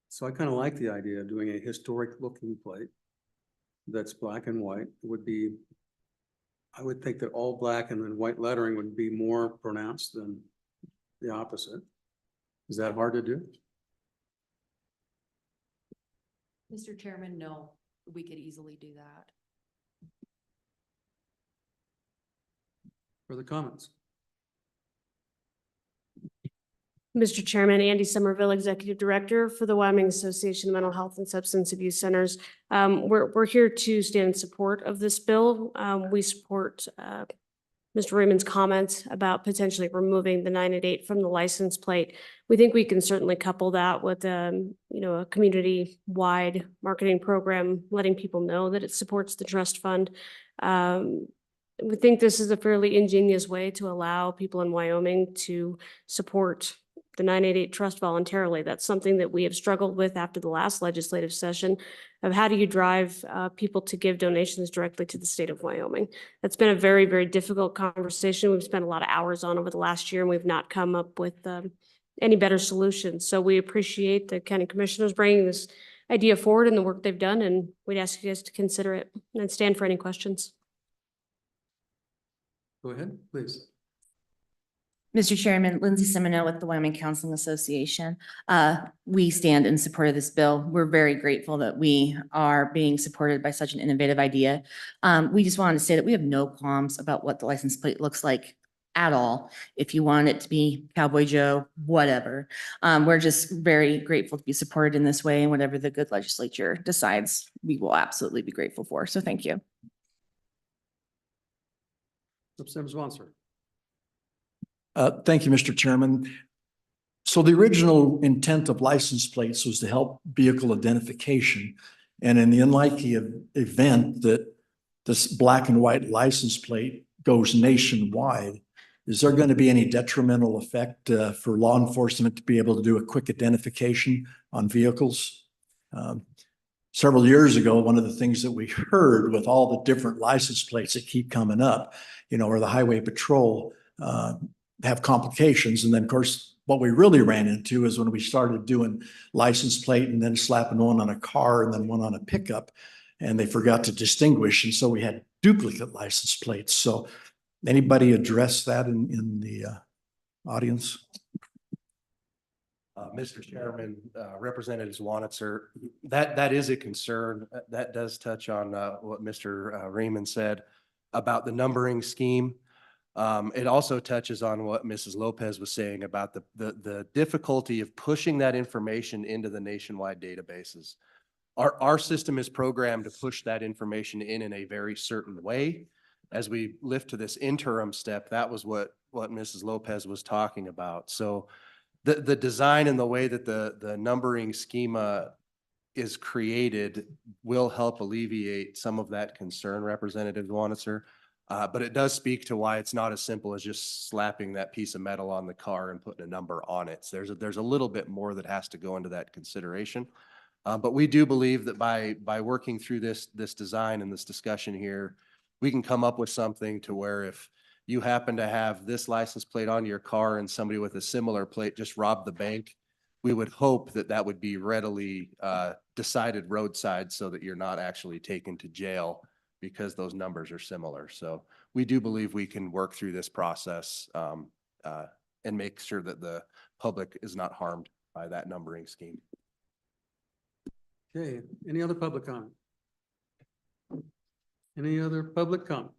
So I kind of like the idea of doing a historic looking plate that's black and white. It would be, I would think that all black and then white lettering would be more pronounced than the opposite. Is that hard to do? Mr. Chairman, no, we could easily do that. Further comments? Mr. Chairman, Andy Somerville, Executive Director for the Wyoming Association of Mental Health and Substance Abuse Centers. We're here to stand in support of this bill. We support Mr. Raymond's comments about potentially removing the 988 from the license plate. We think we can certainly couple that with a community-wide marketing program, letting people know that it supports the trust fund. We think this is a fairly ingenious way to allow people in Wyoming to support the 988 trust voluntarily. That's something that we have struggled with after the last legislative session of how do you drive people to give donations directly to the state of Wyoming. That's been a very, very difficult conversation. We've spent a lot of hours on over the last year and we've not come up with any better solutions. So we appreciate the county commissioners bringing this idea forward and the work they've done, and we'd ask you guys to consider it and stand for any questions. Go ahead, please. Mr. Chairman, Lindsay Semino with the Wyoming Counseling Association. We stand in support of this bill. We're very grateful that we are being supported by such an innovative idea. We just wanted to say that we have no qualms about what the license plate looks like at all. If you want it to be Cowboy Joe, whatever. We're just very grateful to be supported in this way, and whatever the good legislature decides, we will absolutely be grateful for. So thank you. Representative Swanson. Thank you, Mr. Chairman. So the original intent of license plates was to help vehicle identification. And in the unlikely event that this black and white license plate goes nationwide, is there going to be any detrimental effect for law enforcement to be able to do a quick identification on vehicles. Several years ago, one of the things that we heard with all the different license plates that keep coming up, or the highway patrol have complications. And then, of course, what we really ran into is when we started doing license plate and then slapping one on a car and then one on a pickup, and they forgot to distinguish. And so we had duplicate license plates. So anybody address that in the audience? Mr. Chairman, Representative Zwanitzer, that is a concern. That does touch on what Mr. Raymond said about the numbering scheme. It also touches on what Mrs. Lopez was saying about the difficulty of pushing that information into the nationwide databases. Our system is programmed to push that information in a very certain way. As we lift to this interim step, that was what Mrs. Lopez was talking about. So the design and the way that the numbering schema is created will help alleviate some of that concern, Representative Zwanitzer. But it does speak to why it's not as simple as just slapping that piece of metal on the car and putting a number on it. So there's a little bit more that has to go into that consideration. But we do believe that by working through this design and this discussion here, we can come up with something to where if you happen to have this license plate on your car and somebody with a similar plate just robbed the bank, we would hope that would be readily decided roadside so that you're not actually taken to jail because those numbers are similar. So we do believe we can work through this process and make sure that the public is not harmed by that numbering scheme. Okay, any other public comment? Any other public comment?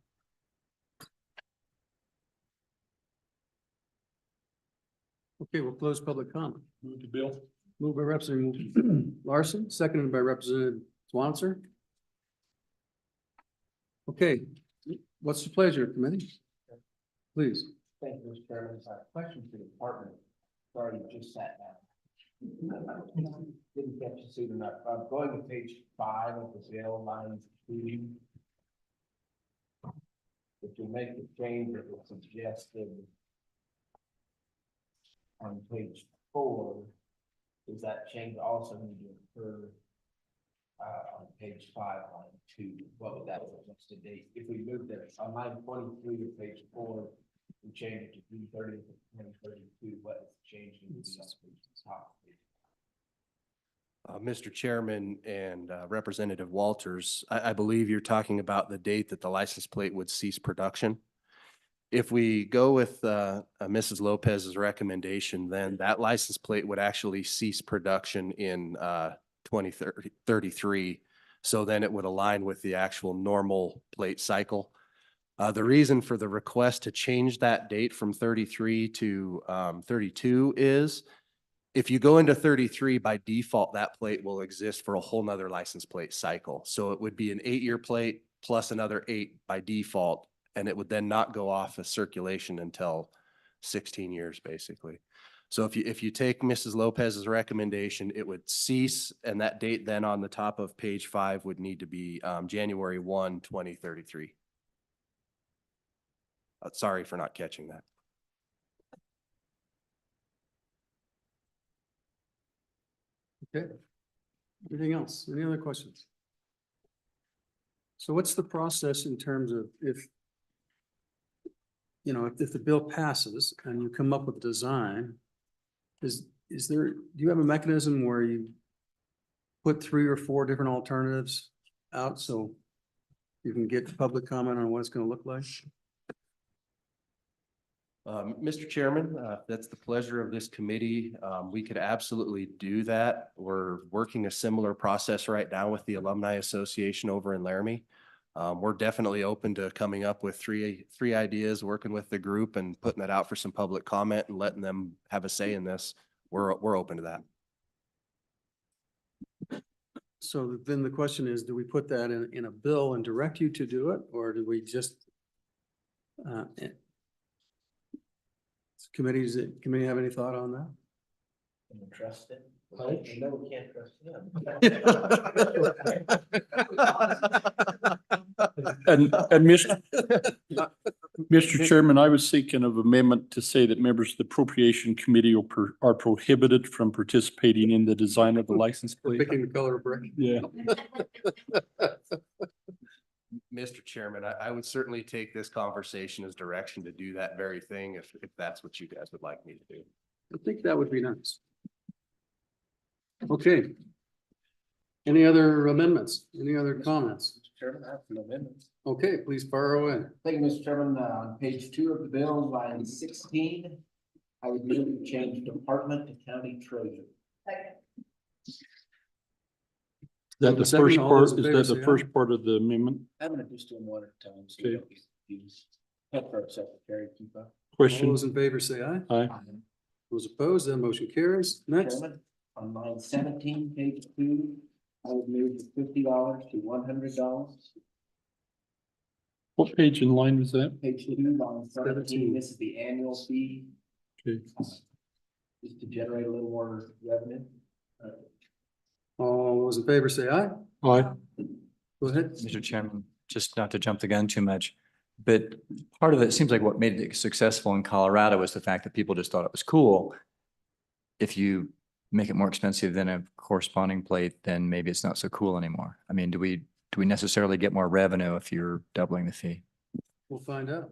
Okay, we'll close public comment. Move the bill. Moved by Representative Larson, seconded by Representative Swanser. Okay, what's the pleasure, committee? Please. Thank you, Mr. Chairman. Question for the department. Sorry, you just sat down. Didn't catch you soon enough. I'm going to page 5 of the bill, line 2. If you make the change that was suggested on page 4, does that change also need to occur on page 5, line 2? What would that suggested date? If we moved it on line 23 of page 4, we change it to June 30th of 2032. What is changing to the top? Mr. Chairman and Representative Walters, I believe you're talking about the date that the license plate would cease production. If we go with Mrs. Lopez's recommendation, then that license plate would actually cease production in 2033. So then it would align with the actual normal plate cycle. The reason for the request to change that date from 33 to 32 is if you go into 33, by default, that plate will exist for a whole nother license plate cycle. So it would be an 8-year plate plus another 8 by default, and it would then not go off of circulation until 16 years, basically. So if you take Mrs. Lopez's recommendation, it would cease, and that date then on the top of page 5 would need to be January 1, 2033. Sorry for not catching that. Okay. Anything else? Any other questions? So what's the process in terms of if the bill passes and you come up with a design, do you have a mechanism where you put 3 or 4 different alternatives out so you can get public comment on what it's going to look like? Mr. Chairman, that's the pleasure of this committee. We could absolutely do that. We're working a similar process right now with the Alumni Association over in Laramie. We're definitely open to coming up with three ideas, working with the group and putting that out for some public comment and letting them have a say in this. We're open to that. So then the question is, do we put that in a bill and direct you to do it, or do we just committee have any thought on that? Can you trust it? No, we can't trust him. And Mr. Chairman, I was thinking of amendment to say that members of the Appropriation Committee are prohibited from participating in the design of the license plate. Picking the color of brick. Yeah. Mr. Chairman, I would certainly take this conversation as direction to do that very thing if that's what you guys would like me to do. I think that would be nice. Okay. Any other amendments? Any other comments? Mr. Chairman, I have some amendments. Okay, please fire away. Thank you, Mr. Chairman. On page 2 of the bill, line 16, I would move to change department to county treasurer. Is that the Second, first all part, those in is favor that say the aye. first part of the amendment? I'm gonna just do them one at a time, so Okay. we don't get confused. Head Clerk Secretary, keep up. All Question? those in favor say aye. Aye. Those opposed, then motion carries. Next. Chairman, on line 17, page 2, I would move to $50 to $100. What page in line was that? Page 2, line 17, this is the annual fee, Okay. just to generate a little more revenue. All those in favor say aye. Aye. Go ahead. Mr. Chairman, just not to jump the gun too much, but part of it seems like what made it successful in Colorado was the fact that people just thought it was cool. If you make it more expensive than a corresponding plate, then maybe it's not so cool anymore. I mean, do we necessarily get more revenue if you're doubling the fee? We'll find out.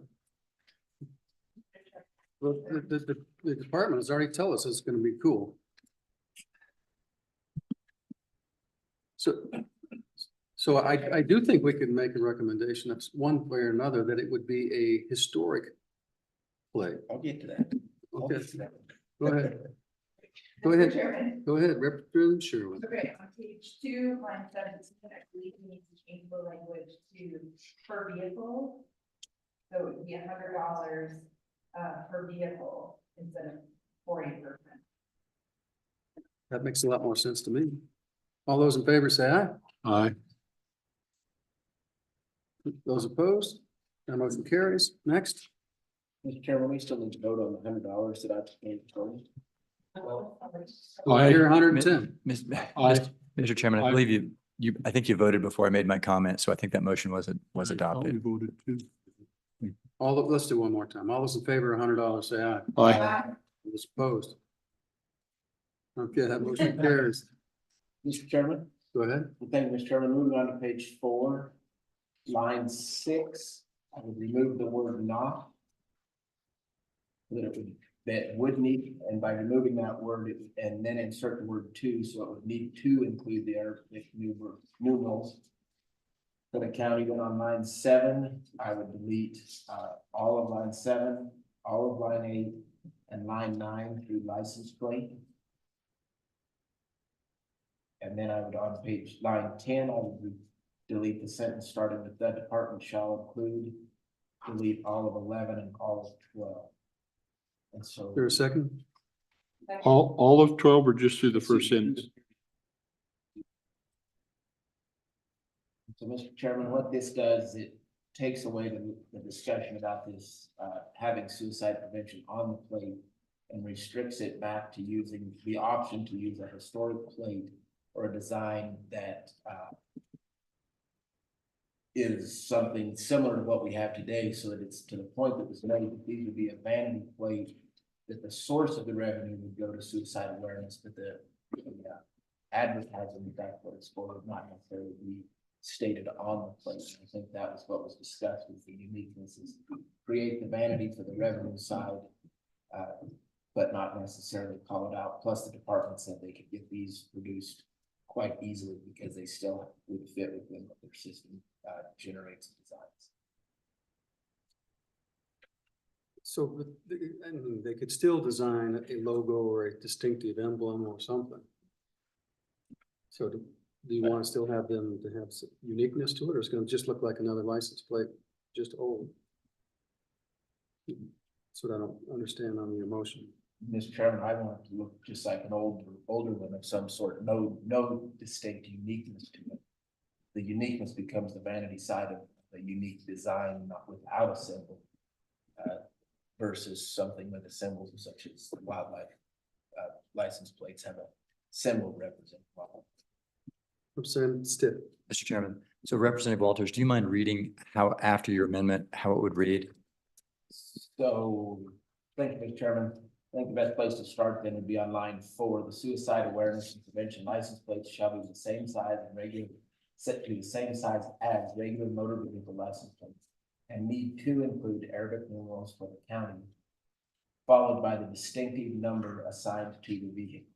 Well, the department has already told us it's gonna be cool. So I do think we could make a recommendation of one way or another that it would be a historic play. I'll get to that. I'll Okay, get to that. go ahead. Go ahead. Go ahead, Representative Sherwin. Okay, on page 2, line 17, I believe we need to change the language to per vehicle. So it would be $100 per vehicle instead of 40%. That makes a lot more sense to me. All those in favor say aye. Aye. Those opposed? That motion carries. Next. Mr. Chairman, we still need to vote on the $100 that I paid for. I hear 110. Mr. Chairman, I believe I think you voted before I made my comment, so I think that motion was adopted. Voted too. Let's do one more time. All those in favor of $100 say aye. Aye. Those opposed? Okay, that motion carries. Mr. Chairman? Go ahead. Thank you, Mr. Chairman. Moving on to page 4, line 6, I would remove the word not. That would need, and by removing that word, and then insert the word to, so it would need to include the Arabic numerals. For the county, then on line 7, I would delete all of line 7, all of line 8, and line 9 through license plate. And then I would on line 10, I would delete the sentence starting with the department shall include, delete all of 11 and all of 12. And so. Is there a second? All of 12 or just through the first sentence? So, Mr. Chairman, what this does, it takes away the discussion about this, having suicide prevention on the plate and restricts it back to using the option to use a historic plate or a design that, is something similar to what we have today, so that it's to the point that was made that these would be a vanity plate, that the source of the revenue would go to suicide awareness, but the advertising, that's what it's for, would not necessarily be stated on the plate. I think that was what was discussed with the uniqueness, is create the vanity for the revenue side, but not necessarily call it out. Plus, the department said they could get these produced quite easily because they still would fit within what their system generates and designs. So I mean, they could still design a logo or a distinctive emblem or something. So do you want to still have them to have some uniqueness to it, or it's going to just look like another license plate, just old? That's what I don't understand on the emotion. Mr. Chairman, I want it to look just like an older one of some sort, no distinct uniqueness to it. The uniqueness becomes the vanity side of the unique design, not without a symbol, versus something with a symbol such as wildlife. License plates have a symbol representing wildlife. Representative Stitt. Mr. Chairman, so Representative Walters, do you mind reading how, after your amendment, how it would read? So, thank you, Mr. Chairman. I think the best place to start then would be on line 4. The suicide awareness and prevention license plates shall be the same size and set to the same size as regular motor vehicle license plates and need to include Arabic numerals for the county, followed by the distinctive number assigned to the vehicle.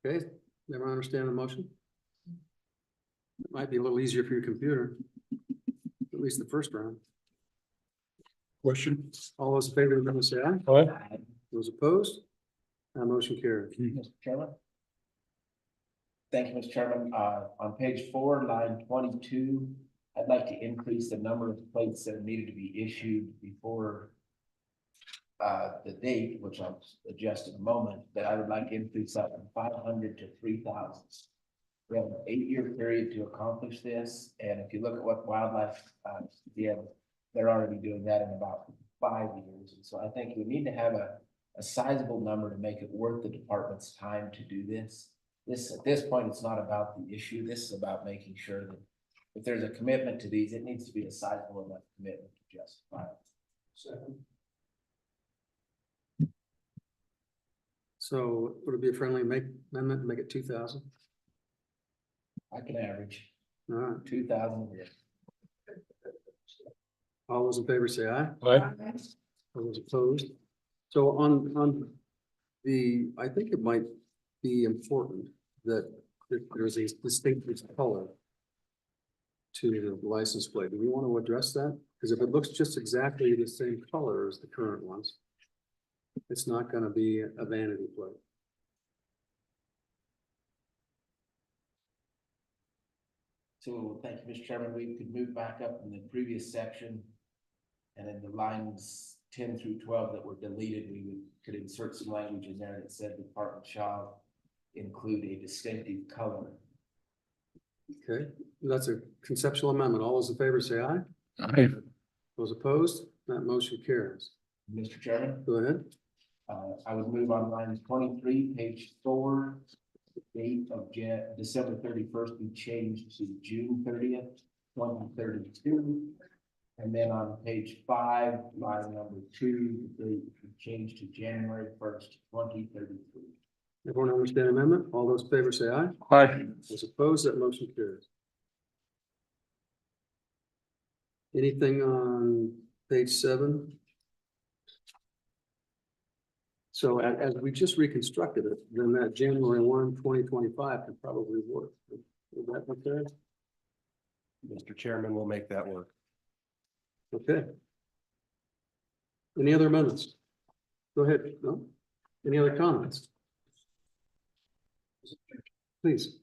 Okay, everyone understand the motion? It might be a little easier for your computer, at least the first round. Question? All those in favor of the amendment say aye. Aye. Those opposed? That motion carries. Mr. Chairman. Thank you, Mr. Chairman. On page 4, line 22, I'd like to increase the number of plates that are needed to be issued before the date, which I'll adjust in a moment, that I would like to increase that from 500 to 3,000. We have an 8-year period to accomplish this, and if you look at what wildlife did, they're already doing that in about 5 years. And so I think we need to have a sizable number to make it worth the department's time to do this. At this point, it's not about the issue. This is about making sure that if there's a commitment to these, it needs to be a sizable enough commitment to justify it. So would it be a friendly amendment to make it 2,000? I can average All right, 2,000 a year. all those in favor say aye. Aye. All those opposed? So on the, I think it might be important that there's a distinctive color to the license plate. Do we want to address that? Because if it looks just exactly the same color as the current ones, it's not going to be a vanity plate. So thank you, Mr. Chairman. We could move back up in the previous section. And then the lines 10 through 12 that were deleted, could insert some language in there that said the department shall include a distinctive color. Okay, that's a conceptual amendment. All those in favor say aye. Aye. Those opposed? That motion carries. Mr. Chairman, Go ahead. I would move on line 23, page 4. The date of December 31st be changed to June 30th, 2032. And then on page 5, line number 2, the date be changed to January 1st, 2033. Everyone understand the amendment? All those in favor say aye. Aye. Those opposed? That motion carries. Anything on page 7? So as we just reconstructed it, then that January 1, 2025 could probably work. Is that okay? Mr. Chairman, we'll make that work. Okay. Any other amendments? Go ahead. No? Any other comments? Please.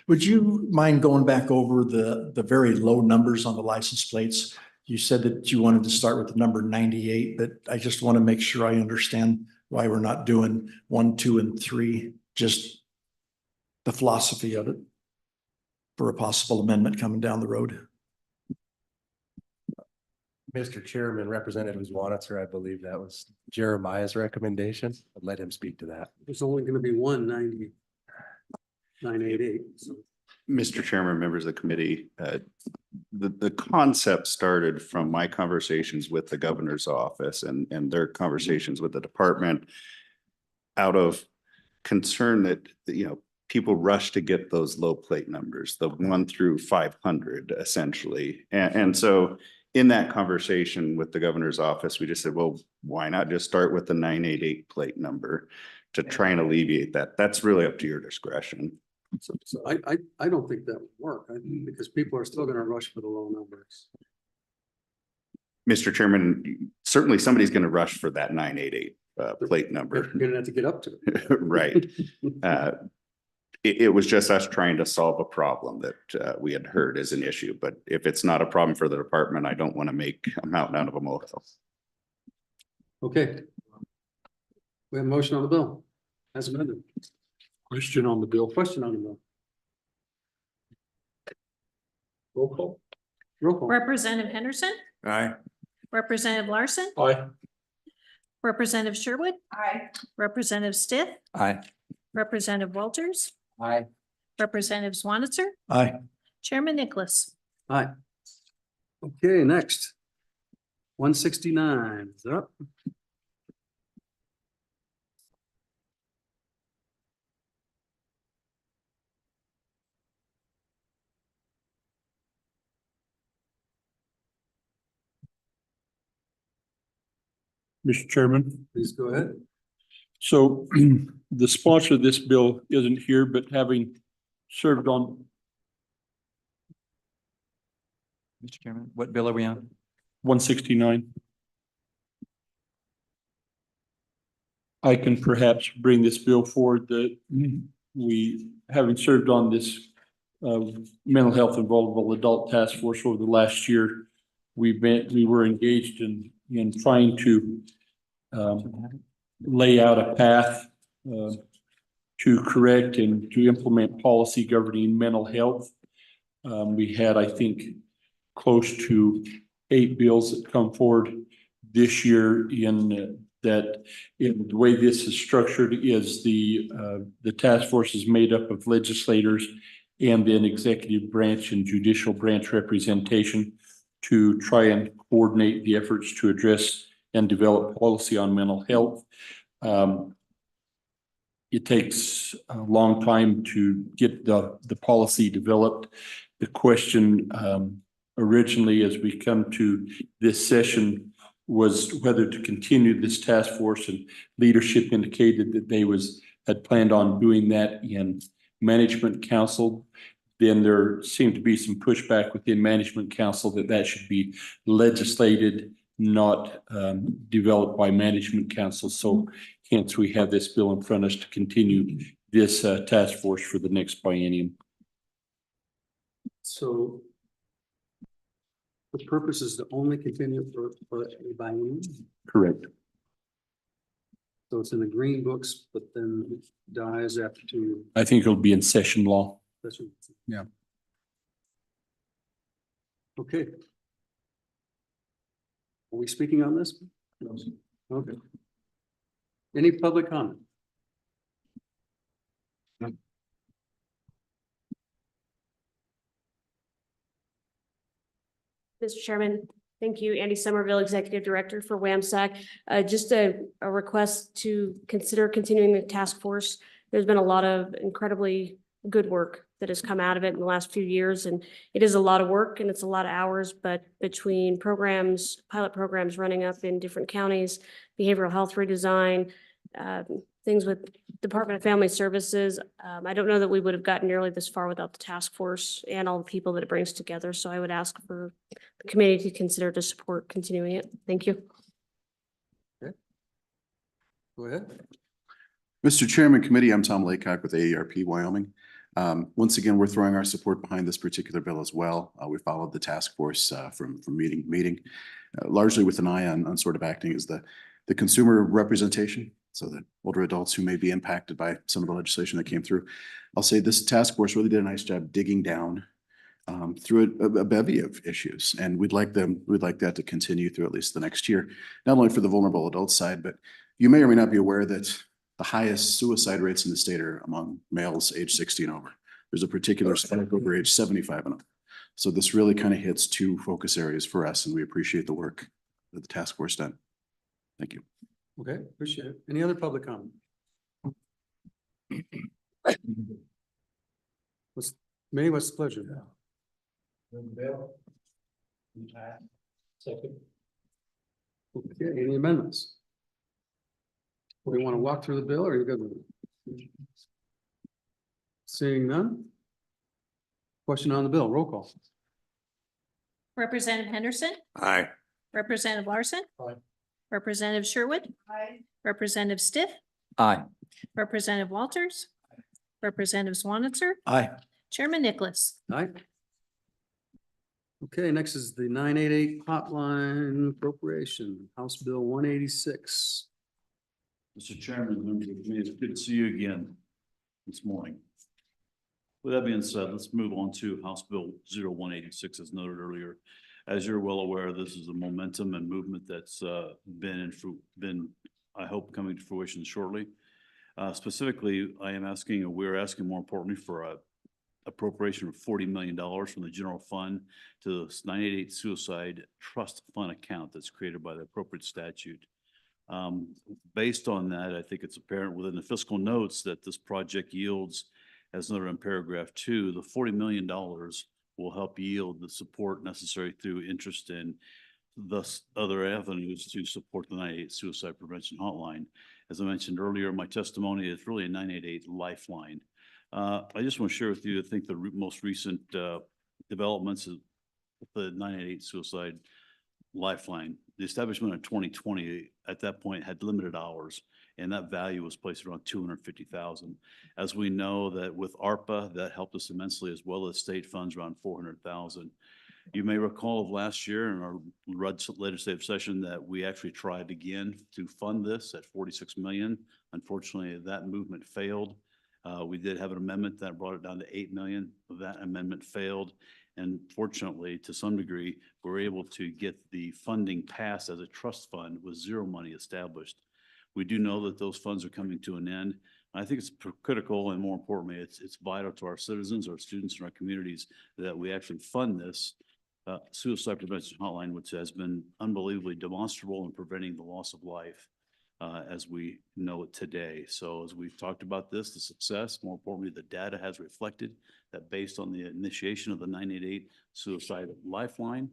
Would you mind going back over the very low numbers on the license plates? You said that you wanted to start with the number 98, but I just want to make sure I understand why we're not doing 1, 2, and 3, just the philosophy of it for a possible amendment coming down the road. Mr. Chairman, Representative Wanitzer, I believe that was Jeremiah's recommendation. I'd let him speak to that. There's only going to be one 988. So. Mr. Chairman, members of the committee, the concept started from my conversations with the governor's office and their conversations with the department out of concern that, people rush to get those low plate numbers, the 1 through 500 essentially. And so in that conversation with the governor's office, we just said, well, why not just start with the 988 plate number to try and alleviate that? That's really up to your discretion. So I don't think that would work because people are still going to rush for the low numbers. Mr. Chairman, certainly somebody's going to rush for that 988 plate number. You're going to have to get up to it. Right. It was just us trying to solve a problem that we had heard as an issue. But if it's not a problem for the department, I don't want to make a mountain out of a molehill. Okay. We have a motion on the bill as amended. Question on the bill. Question on the bill. Roll call. Roll call. Representative Henderson, Aye. Representative Larson, Aye. Representative Sherwood, Aye. Representative Stith, Aye. Representative Walters, Aye. Representative Wanitzer, Aye. Chairman Nicholas. Aye. Okay, next. 169 is up. Mr. Chairman. Please go ahead. So the sponsor of this bill isn't here, but having served on Mr. Chairman, what bill are we on? 169. I can perhaps bring this bill forward that we, having served on this mental health and vulnerable adult task force over the last year, we were engaged in trying to lay out a path to correct and to implement policy governing mental health. We had, I think, close to 8 bills that come forward this year in that in the way this is structured is the task force is made up of legislators and then executive branch and judicial branch representation to try and coordinate the efforts to address and develop policy on mental health. It takes a long time to get the policy developed. The question originally, as we come to this session, was whether to continue this task force, and leadership indicated that they had planned on doing that in management council. Then there seemed to be some pushback within management council that should be legislated, not developed by management council. So hence we have this bill in front of us to continue this task force for the next biennium. So the purpose is to only continue for a biennium. Correct. So it's in the green books, but then it dies after 2 years. I think it'll be in session law. That's what, Yeah. okay. Are we speaking on this? Okay. Any public comment? Mr. Chairman, thank you. Andy Somerville, Executive Director for WAMSAC. Just a request to consider continuing the task force. There's been a lot of incredibly good work that has come out of it in the last few years, and it is a lot of work and it's a lot of hours, but between programs, pilot programs running up in different counties, behavioral health redesign, things with Department of Family Services. I don't know that we would have gotten nearly this far without the task force and all the people that it brings together. So I would ask for the committee to consider to support continuing it. Thank you. Okay. Go ahead. Mr. Chairman, Committee, I'm Tom Laycock with AARP Wyoming. Once again, we're throwing our support behind this particular bill as well. We followed the task force from meeting to meeting, largely with an eye on sort of acting as the consumer representation. So that older adults who may be impacted by some of the legislation that came through. I'll say this task force really did a nice job digging down through a bevy of issues. And we'd like that to continue through at least the next year, not only for the vulnerable adult side, but you may or may not be aware that the highest suicide rates in the state are among males age 60 and over. There's a particular spike over age 75 and up. So this really kind of hits 2 focus areas for us, and we appreciate the work that the task force done. Thank you. Okay, appreciate it. Any other public comment? What's the pleasure? Second. Okay, any amendments? Do we want to walk through the bill, or are you good with it? Seeing none? Question on the bill, roll call. Representative Henderson, Aye. Representative Larson. Aye. Representative Sherwood, Aye. Representative Stiff, Aye. Representative Walters, Representative Swanitzer, Aye. Chairman Nicholas. Aye. Okay, next is the 988 hotline appropriation, House Bill 186. Mr. Chairman, members of the committee, it's good to see you again this morning. With that being said, let's move on to House Bill 0186, as noted earlier. As you're well aware, this is a momentum and movement that's been, I hope, coming to fruition shortly. Specifically, we're asking more importantly for appropriation of $40 million from the general fund to the 988 suicide trust fund account that's created by the appropriate statute. Based on that, I think it's apparent within the fiscal notes that this project yields, as noted in paragraph 2, the $40 million will help yield the support necessary through interest and thus other avenues to support the 988 suicide prevention hotline. As I mentioned earlier, my testimony is really a 988 lifeline. I just want to share with you, I think the most recent developments of the 988 suicide lifeline. The establishment in 2020, at that point, had limited hours, and that value was placed around 250,000. As we know that with ARPA, that helped us immensely, as well as state funds around 400,000. You may recall of last year in our legislative session that we actually tried again to fund this at 46 million. Unfortunately, that movement failed. We did have an amendment that brought it down to 8 million. That amendment failed. And fortunately, to some degree, we were able to get the funding passed as a trust fund with zero money established. We do know that those funds are coming to an end. I think it's critical, and more importantly, it's vital to our citizens, our students, and our communities that we actually fund this suicide prevention hotline, which has been unbelievably demonstrable in preventing the loss of life as we know it today. So as we've talked about this, the success, more importantly, the data has reflected that based on the initiation of the 988 suicide lifeline,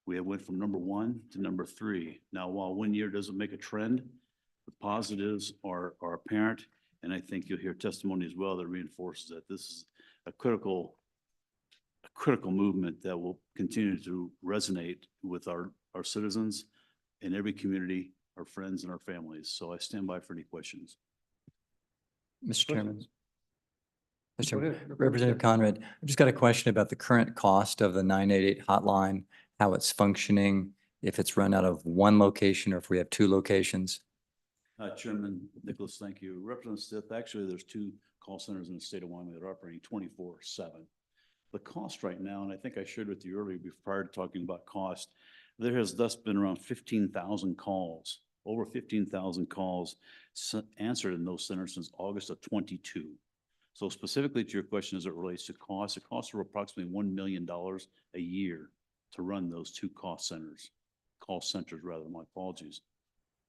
we have went from number 1 to number 3. Now, while 1 year doesn't make a trend, the positives are apparent. And I think you'll hear testimony as well that reinforces that this is a critical movement that will continue to resonate with our citizens in every community, our friends and our families. So I stand by for any questions. Mr. Chairman. Mr. Go Chairman, ahead. Representative Conrad, I've just got a question about the current cost of the 988 hotline, how it's functioning, if it's run out of one location or if we have 2 locations. Chairman Nicholas, thank you. Representative Stith, actually, there's 2 call centers in the state of Wyoming that are operating 24/7. The cost right now, and I think I shared with you earlier prior to talking about cost, there has thus been around 15,000 calls, over 15,000 calls answered in those centers since August of 22. So specifically to your question as it relates to cost, it costs approximately $1 million a year to run those 2 call centers, my apologies.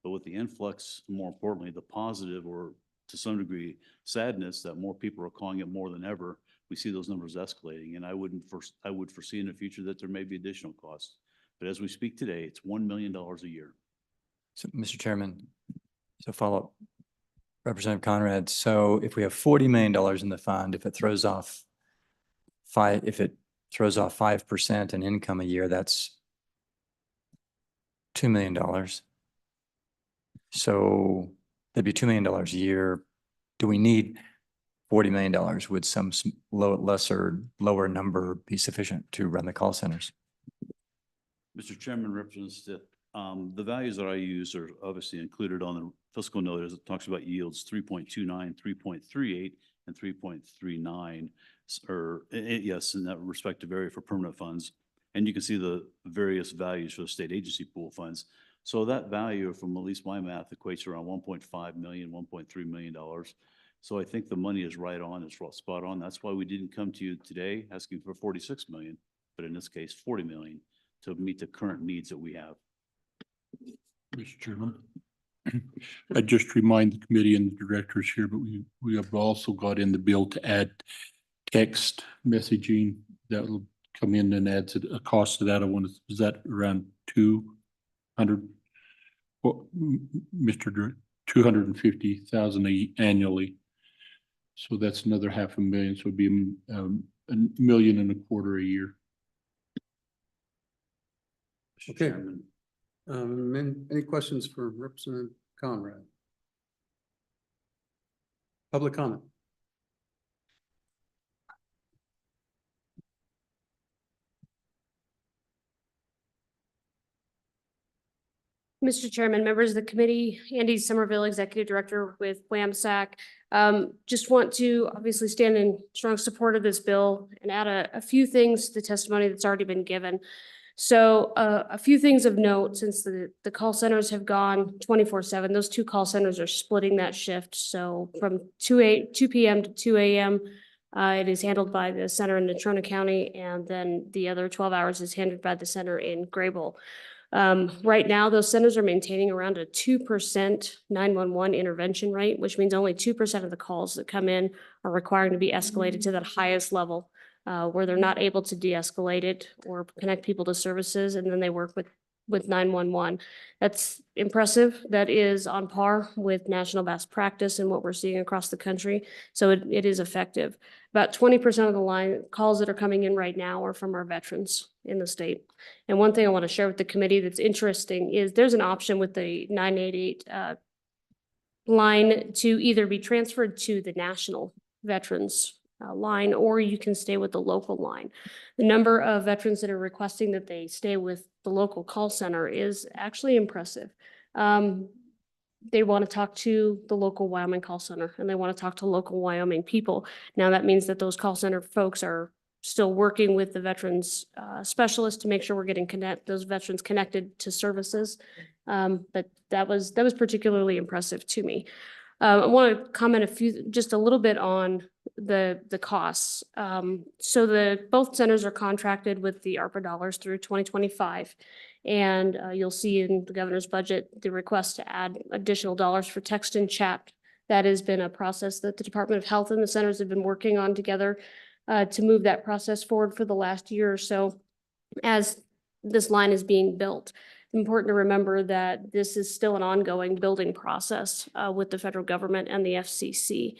But with the influx, more importantly, the positive or to some degree sadness that more people are calling it more than ever, we see those numbers escalating. And I would foresee in the future that there may be additional costs. But as we speak today, it's $1 million a year. So, Mr. Chairman, so follow up. Representative Conrad, so if we have $40 million in the fund, if it throws off 5% in income a year, that's $2 million. So that'd be $2 million a year. Do we need $40 million? Would some lower number be sufficient to run the call centers? Mr. Chairman, Representative, the values that I use are obviously included on the fiscal note as it talks about yields 3.29, 3.38, and 3.39, or yes, in that respective area for permanent funds. And you can see the various values for the state agency pool funds. So that value, from at least my math, equates around $1.5 million, $1.3 million. So I think the money is right on, it's spot on. That's why we didn't come to you today asking for 46 million, but in this case, 40 million to meet the current needs that we have. Mr. Chairman, I just remind the committee and the directors here, but we have also got in the bill to add text messaging that will come in and adds a cost to that. Is that around 200? Well, Mr. 250,000 annually. So that's another $500,000. So it'd be $1.25 million a year. Okay. Any questions for Representative Conrad? Public comment. Mr. Chairman, members of the committee, Andy Somerville, Executive Director with WAMSAC. Just want to obviously stand in strong support of this bill and add a few things to the testimony that's already been given. So a few things of note, since the call centers have gone 24/7, those 2 call centers are splitting that shift. So from 2 p.m. to 2 a.m., It is handled by the center in Natrona County, and then the other 12 hours is handled by the center in Graybull. Right now, those centers are maintaining around a 2% 911 intervention rate, which means only 2% of the calls that come in are requiring to be escalated to that highest level, where they're not able to de-escalate it or connect people to services, and then they work with 911. That's impressive. That is on par with national best practice and what we're seeing across the country. So it is effective. About 20% of the line calls that are coming in right now are from our veterans in the state. And one thing I want to share with the committee that's interesting is there's an option with the 988 line to either be transferred to the national veterans line, or you can stay with the local line. The number of veterans that are requesting that they stay with the local call center is actually impressive. They want to talk to the local Wyoming call center, and they want to talk to local Wyoming people. Now, that means that those call center folks are still working with the veterans specialists to make sure we're getting those veterans connected to services. But that was particularly impressive to me. I want to comment just a little bit on the costs. So both centers are contracted with the ARPA dollars through 2025. And you'll see in the governor's budget, the request to add additional dollars for text and chat. That has been a process that the Department of Health and the centers have been working on together to move that process forward for the last year or so as this line is being built. Important to remember that this is still an ongoing building process with the federal government and the FCC.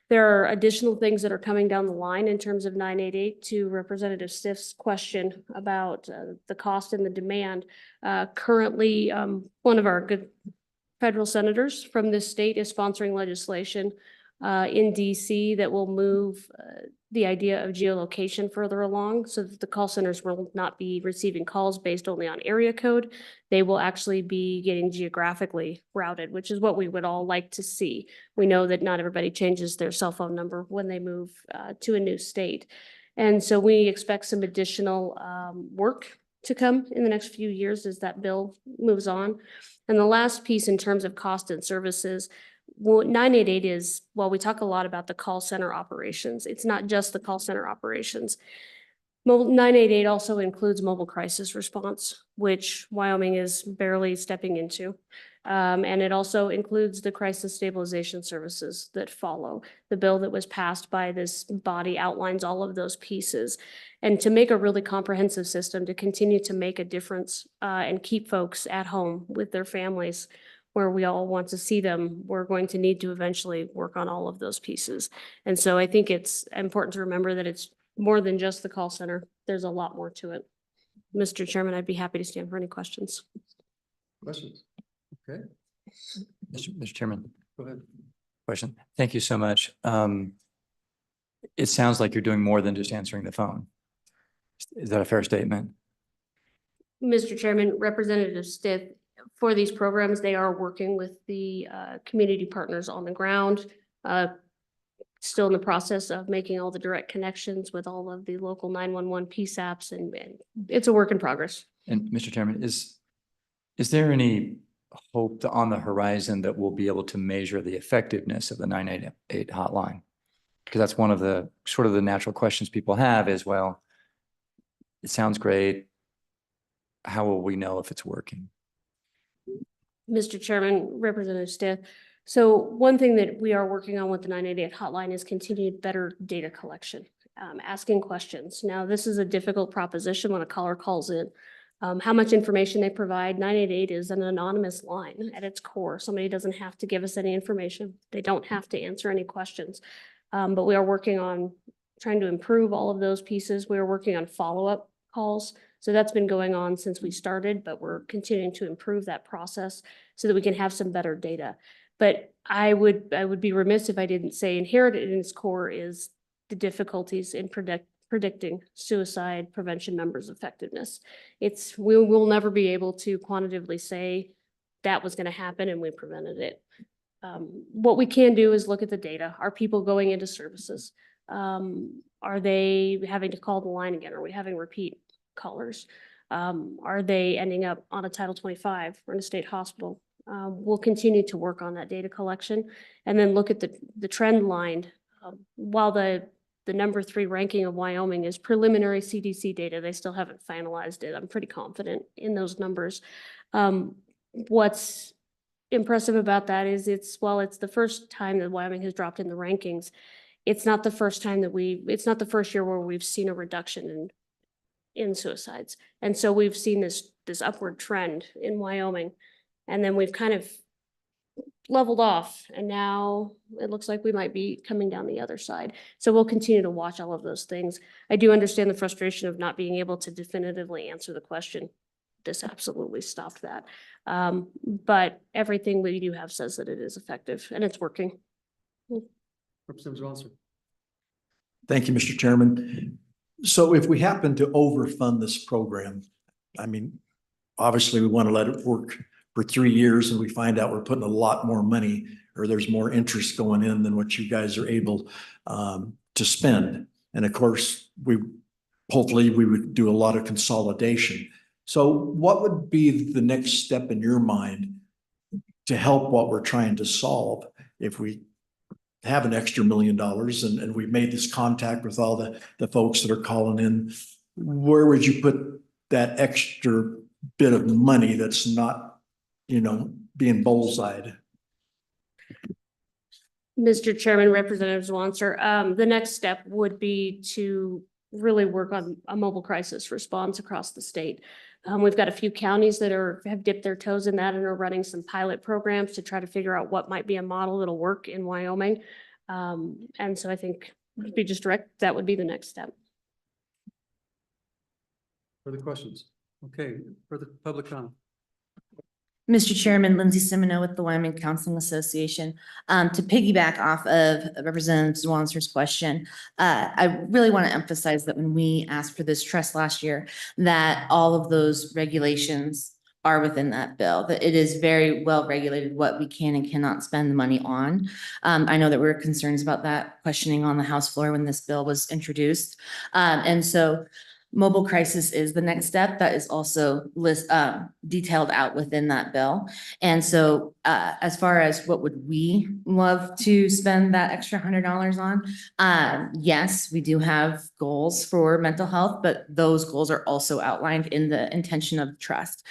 There are additional things that are coming down the line in terms of 988 to Representative Stiff's question about the cost and the demand. Currently, one of our good federal senators from this state is sponsoring legislation in DC that will move the idea of geolocation further along so that the call centers will not be receiving calls based only on area code. They will actually be getting geographically routed, which is what we would all like to see. We know that not everybody changes their cell phone number when they move to a new state. And so we expect some additional work to come in the next few years as that bill moves on. And the last piece in terms of cost and services, well, 988 is, while we talk a lot about the call center operations, it's not just the call center operations. 988 also includes mobile crisis response, which Wyoming is barely stepping into. And it also includes the crisis stabilization services that follow. The bill that was passed by this body outlines all of those pieces. And to make a really comprehensive system to continue to make a difference and keep folks at home with their families where we all want to see them, we're going to need to eventually work on all of those pieces. And so I think it's important to remember that it's more than just the call center. There's a lot more to it. Mr. Chairman, I'd be happy to stand for any questions. Questions? Okay. Mr. Chairman, Go ahead. question. Thank you so much. It sounds like you're doing more than just answering the phone. Is that a fair statement? Mr. Chairman, Representative Stiff, for these programs, they are working with the community partners on the ground. Still in the process of making all the direct connections with all of the local 911 PSAPs, and it's a work in progress. And Mr. Chairman, is there any hope on the horizon that we'll be able to measure the effectiveness of the 988 hotline? Because that's one of the sort of the natural questions people have is, well, it sounds great. How will we know if it's working? Mr. Chairman, Representative Stiff. So one thing that we are working on with the 988 hotline is continued better data collection, asking questions. Now, this is a difficult proposition when a caller calls in. How much information they provide. 988 is an anonymous line at its core. Somebody doesn't have to give us any information. They don't have to answer any questions. But we are working on trying to improve all of those pieces. We are working on follow-up calls. So that's been going on since we started, but we're continuing to improve that process so that we can have some better data. But I would be remiss if I didn't say inherited in its core is the difficulties in predicting suicide prevention numbers effectiveness. We will never be able to quantitatively say that was going to happen and we prevented it. What we can do is look at the data. Are people going into services? Are they having to call the line again? Are we having repeat callers? Are they ending up on a Title 25 or in a state hospital? We'll continue to work on that data collection and then look at the trend line. While the the number 3 ranking of Wyoming is preliminary CDC data. They still haven't finalized it. I'm pretty confident in those numbers. What's impressive about that is while it's the first time that Wyoming has dropped in the rankings, it's not the first time that it's not the first year where we've seen a reduction in suicides. And so we've seen this upward trend in Wyoming. And then we've kind of leveled off, and now it looks like we might be coming down the other side. So we'll continue to watch all of those things. I do understand the frustration of not being able to definitively answer the question. This absolutely stopped that. But everything we do have says that it is effective and it's working. Representative Johnson. Thank you, Mr. Chairman. So if we happen to overfund this program, I mean, obviously we want to let it work for 3 years and we find out we're putting a lot more money or there's more interest going in than what you guys are able to spend. And of course, hopefully we would do a lot of consolidation. So what would be the next step in your mind to help what we're trying to solve if we have an extra $1 million and we've made this contact with all the folks that are calling in? Where would you put that extra bit of money that's not, being bullseyed? Mr. Chairman, Representative Zwanser, the next step would be to really work on a mobile crisis response across the state. We've got a few counties that have dipped their toes in that and are running some pilot programs to try to figure out what might be a model that'll work in Wyoming. And so I think it'd be just direct, that would be the next step. Further questions? Okay, further public comment. Mr. Chairman, Lindsay Semino with the Wyoming Counseling Association. To piggyback off of Representative Zwanser's question, I really want to emphasize that when we asked for this trust last year, that all of those regulations are within that bill, that it is very well regulated what we can and cannot spend the money on. I know that we were concerns about that questioning on the House floor when this bill was introduced. And so mobile crisis is the next step that is also detailed out within that bill. And so as far as what would we love to spend that extra $100 on? Yes, we do have goals for mental health, but those goals are also outlined in the intention of the trust.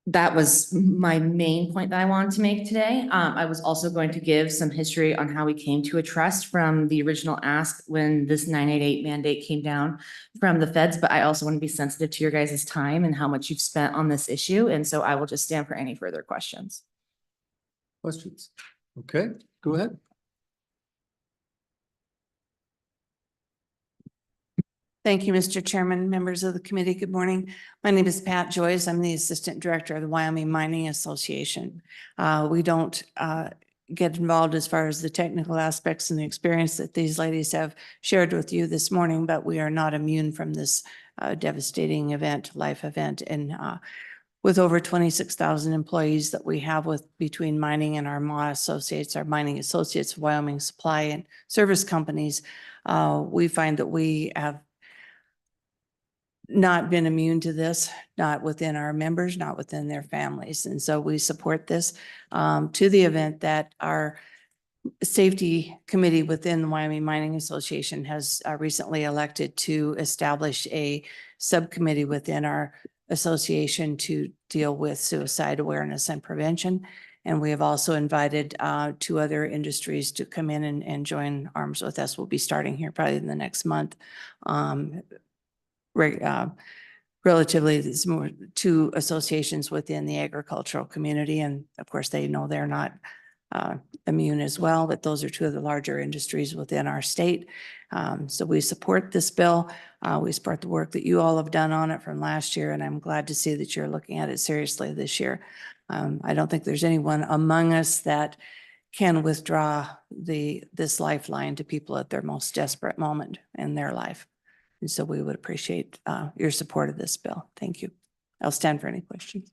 That was my main point that I wanted to make today. I was also going to give some history on how we came to a trust from the original ask when this 988 mandate came down from the feds, but I also want to be sensitive to your guys' time and how much you've spent on this issue. And so I will just stand for any further questions. Questions? Okay, go ahead. Thank you, Mr. Chairman, members of the committee. Good morning. My name is Pat Joyce. I'm the Assistant Director of the Wyoming Mining Association. We don't get involved as far as the technical aspects and the experience that these ladies have shared with you this morning, but we are not immune from this devastating life event. And with over 26,000 employees that we have between mining and our associates, our Mining Associates, Wyoming Supply and Service Companies, we find that we have not been immune to this, not within our members, not within their families. And so we support this to the event that our safety committee within the Wyoming Mining Association has recently elected to establish a subcommittee within our association to deal with suicide awareness and prevention. And we have also invited 2 other industries to come in and join arms with us. We'll be starting here probably in the next month. Relatively, there's more 2 associations within the agricultural community. And of course, they know they're not immune as well, but those are 2 of the larger industries within our state. So we support this bill. We support the work that you all have done on it from last year, and I'm glad to see that you're looking at it seriously this year. I don't think there's anyone among us that can withdraw this lifeline to people at their most desperate moment in their life. And so we would appreciate your support of this bill. Thank you. I'll stand for any questions.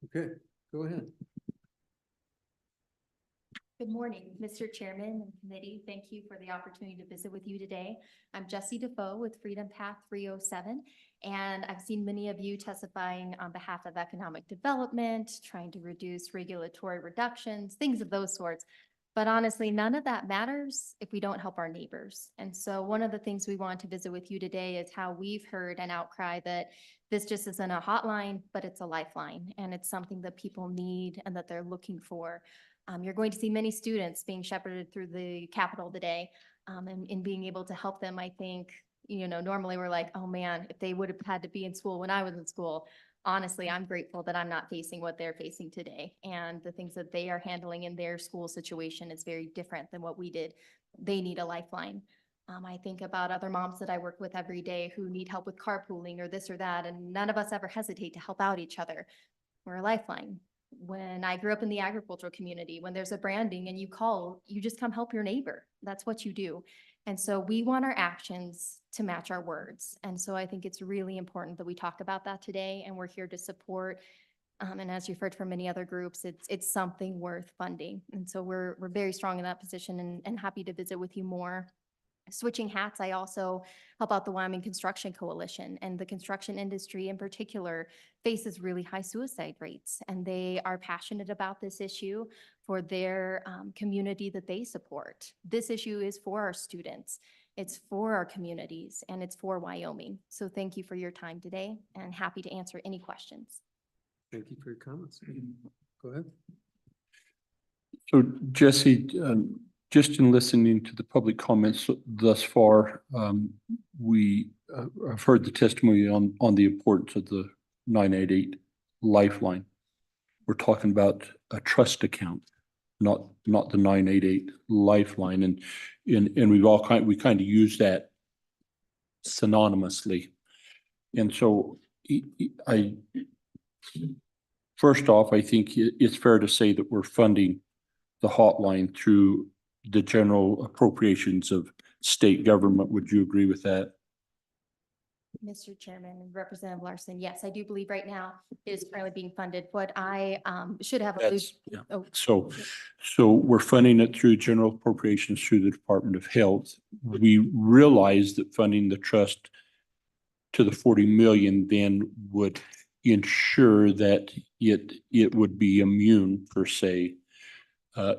Okay, go ahead. Good morning, Mr. Chairman and committee. Thank you for the opportunity to visit with you today. I'm Jessie Defoe with Freedom Path 307, and I've seen many of you testifying on behalf of economic development, trying to reduce regulatory reductions, things of those sorts. But honestly, none of that matters if we don't help our neighbors. And so one of the things we want to visit with you today is how we've heard an outcry that this just isn't a hotline, but it's a lifeline. And it's something that people need and that they're looking for. You're going to see many students being shepherded through the Capitol today. And in being able to help them, I think, normally we're like, oh man, if they would have had to be in school when I was in school. Honestly, I'm grateful that I'm not facing what they're facing today. And the things that they are handling in their school situation is very different than what we did. They need a lifeline. I think about other moms that I work with every day who need help with carpooling or this or that, and none of us ever hesitate to help out each other. We're a lifeline. When I grew up in the agricultural community, when there's a branding and you call, you just come help your neighbor. That's what you do. And so we want our actions to match our words. And so I think it's really important that we talk about that today, and we're here to support. And as you've heard from many other groups, it's something worth funding. And so we're very strong in that position and happy to visit with you more. Switching hats, I also help out the Wyoming Construction Coalition, and the construction industry in particular faces really high suicide rates, and they are passionate about this issue for their community that they support. This issue is for our students, it's for our communities, and it's for Wyoming. So thank you for your time today, and happy to answer any questions. Thank you for your comments. Go ahead. So Jesse, just in listening to the public comments thus far, we have heard the testimony on the importance of the 988 lifeline. We're talking about a trust account, not the 988 lifeline, and we kind of use that synonymously. And so first off, I think it's fair to say that we're funding the hotline through the general appropriations of state government. Would you agree with that? Mr. Chairman and Representative Larson, yes, I do believe right now it is currently being funded. What I should have. Oh. So we're funding it through general appropriations through the Department of Health. We realize that funding the trust to the 40 million then would ensure that it would be immune per se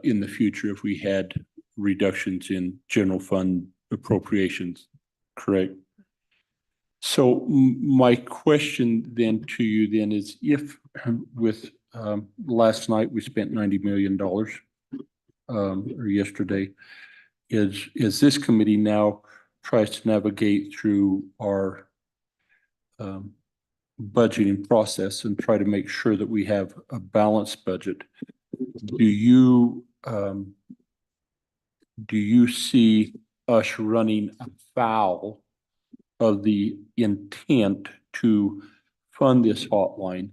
in the future if we had reductions in general fund appropriations, correct? So my question then to you then is, if with last night we spent $90 million or yesterday, is this committee now tries to navigate through our budgeting process and try to make sure that we have a balanced budget. Do you see us running afoul of the intent to fund this hotline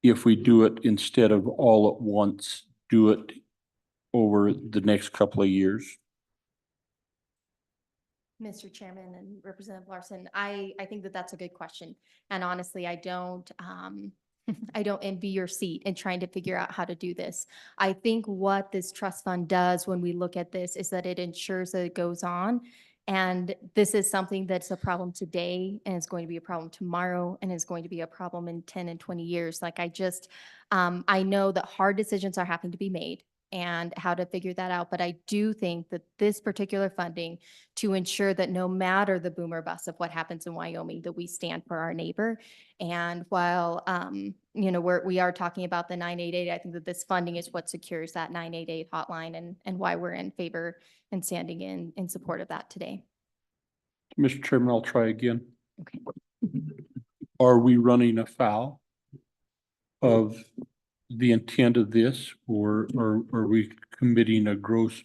if we do it instead of all at once, do it over the next couple of years? Mr. Chairman and Representative Larson, I think that that's a good question. And honestly, I don't envy your seat in trying to figure out how to do this. I think what this trust fund does when we look at this is that it ensures that it goes on. And this is something that's a problem today, and it's going to be a problem tomorrow, and it's going to be a problem in 10 and 20 years. Like I know that hard decisions are having to be made and how to figure that out. But I do think that this particular funding, to ensure that no matter the boom or bust of what happens in Wyoming, that we stand for our neighbor. And while, we are talking about the 988, I think that this funding is what secures that 988 hotline and why we're in favor and standing in support of that today. Mr. Chairman, I'll try again. Okay. Are we running afoul of the intent of this, or are we committing a gross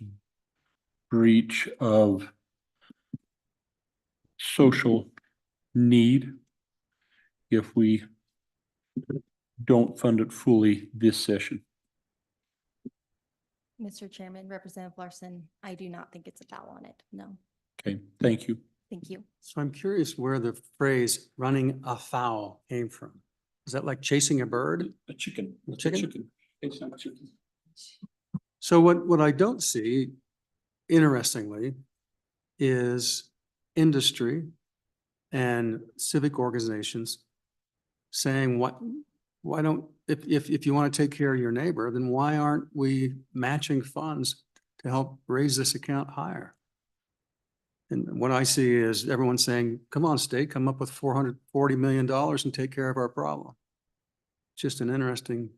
breach of social need if we don't fund it fully this session? Mr. Chairman, Representative Larson, I do not think it's a foul on it. No. Okay, thank you. Thank you. So I'm curious where the phrase running afoul came from. Is that like chasing a bird? A chicken. A chicken? It's not chicken. So what I don't see, interestingly, is industry and civic organizations saying what why don't, if you want to take care of your neighbor, then why aren't we matching funds to help raise this account higher? And what I see is everyone saying, come on, state, come up with $440 million and take care of our problem. Just an interesting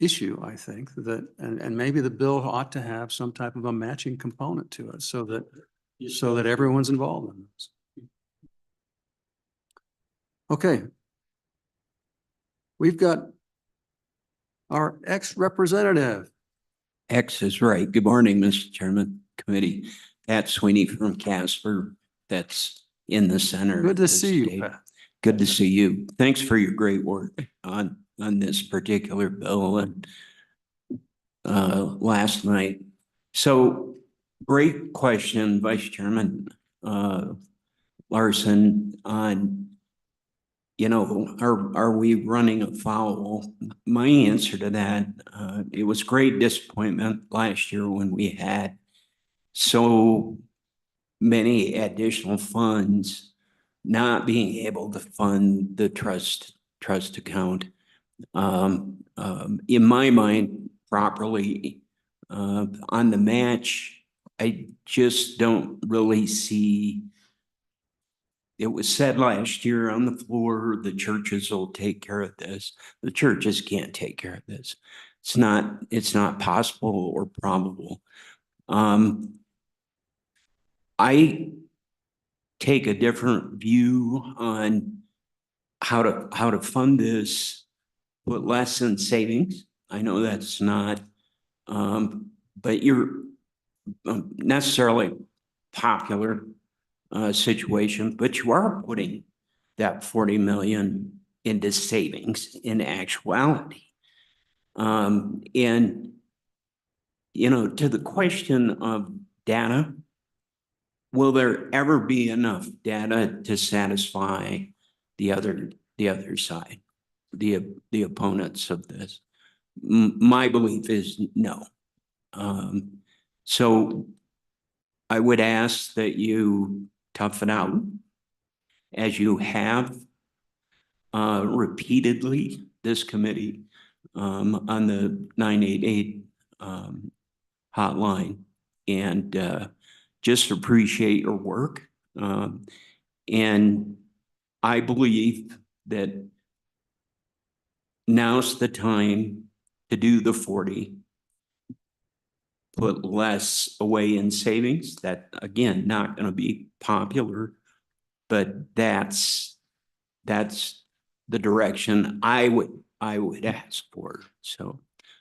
issue, I think, that, and maybe the bill ought to have some type of a matching component to it so that everyone's involved in this. Okay. We've got our ex-representative. X is right. Good morning, Mr. Chairman, committee. Pat Sweeney from Casper, that's in the center. Good of to the see you, state. Pat. Good to see you. Thanks for your great work on this particular bill and last night. So great question, Vice Chairman Larson, on, you know, are we running afoul? My answer to that, it was great disappointment last year when we had so many additional funds not being able to fund the trust account. In my mind, properly, on the match, I just don't really see. It was said last year on the floor, the churches will take care of this. The churches can't take care of this. It's not possible or probable. I take a different view on how to fund this, put less in savings. I know that's not, but you're necessarily popular situation, but you are putting that 40 million into savings in actuality. And, you know, to the question of data, will there ever be enough data to satisfy the other side, the opponents of this? My belief is no. So I would ask that you tough it out as you have repeatedly, this committee on the 988 hotline, and just appreciate your work. And I believe that now's the time to do the 40, put less away in savings. That, again, not going to be popular, but that's the direction I would ask for. So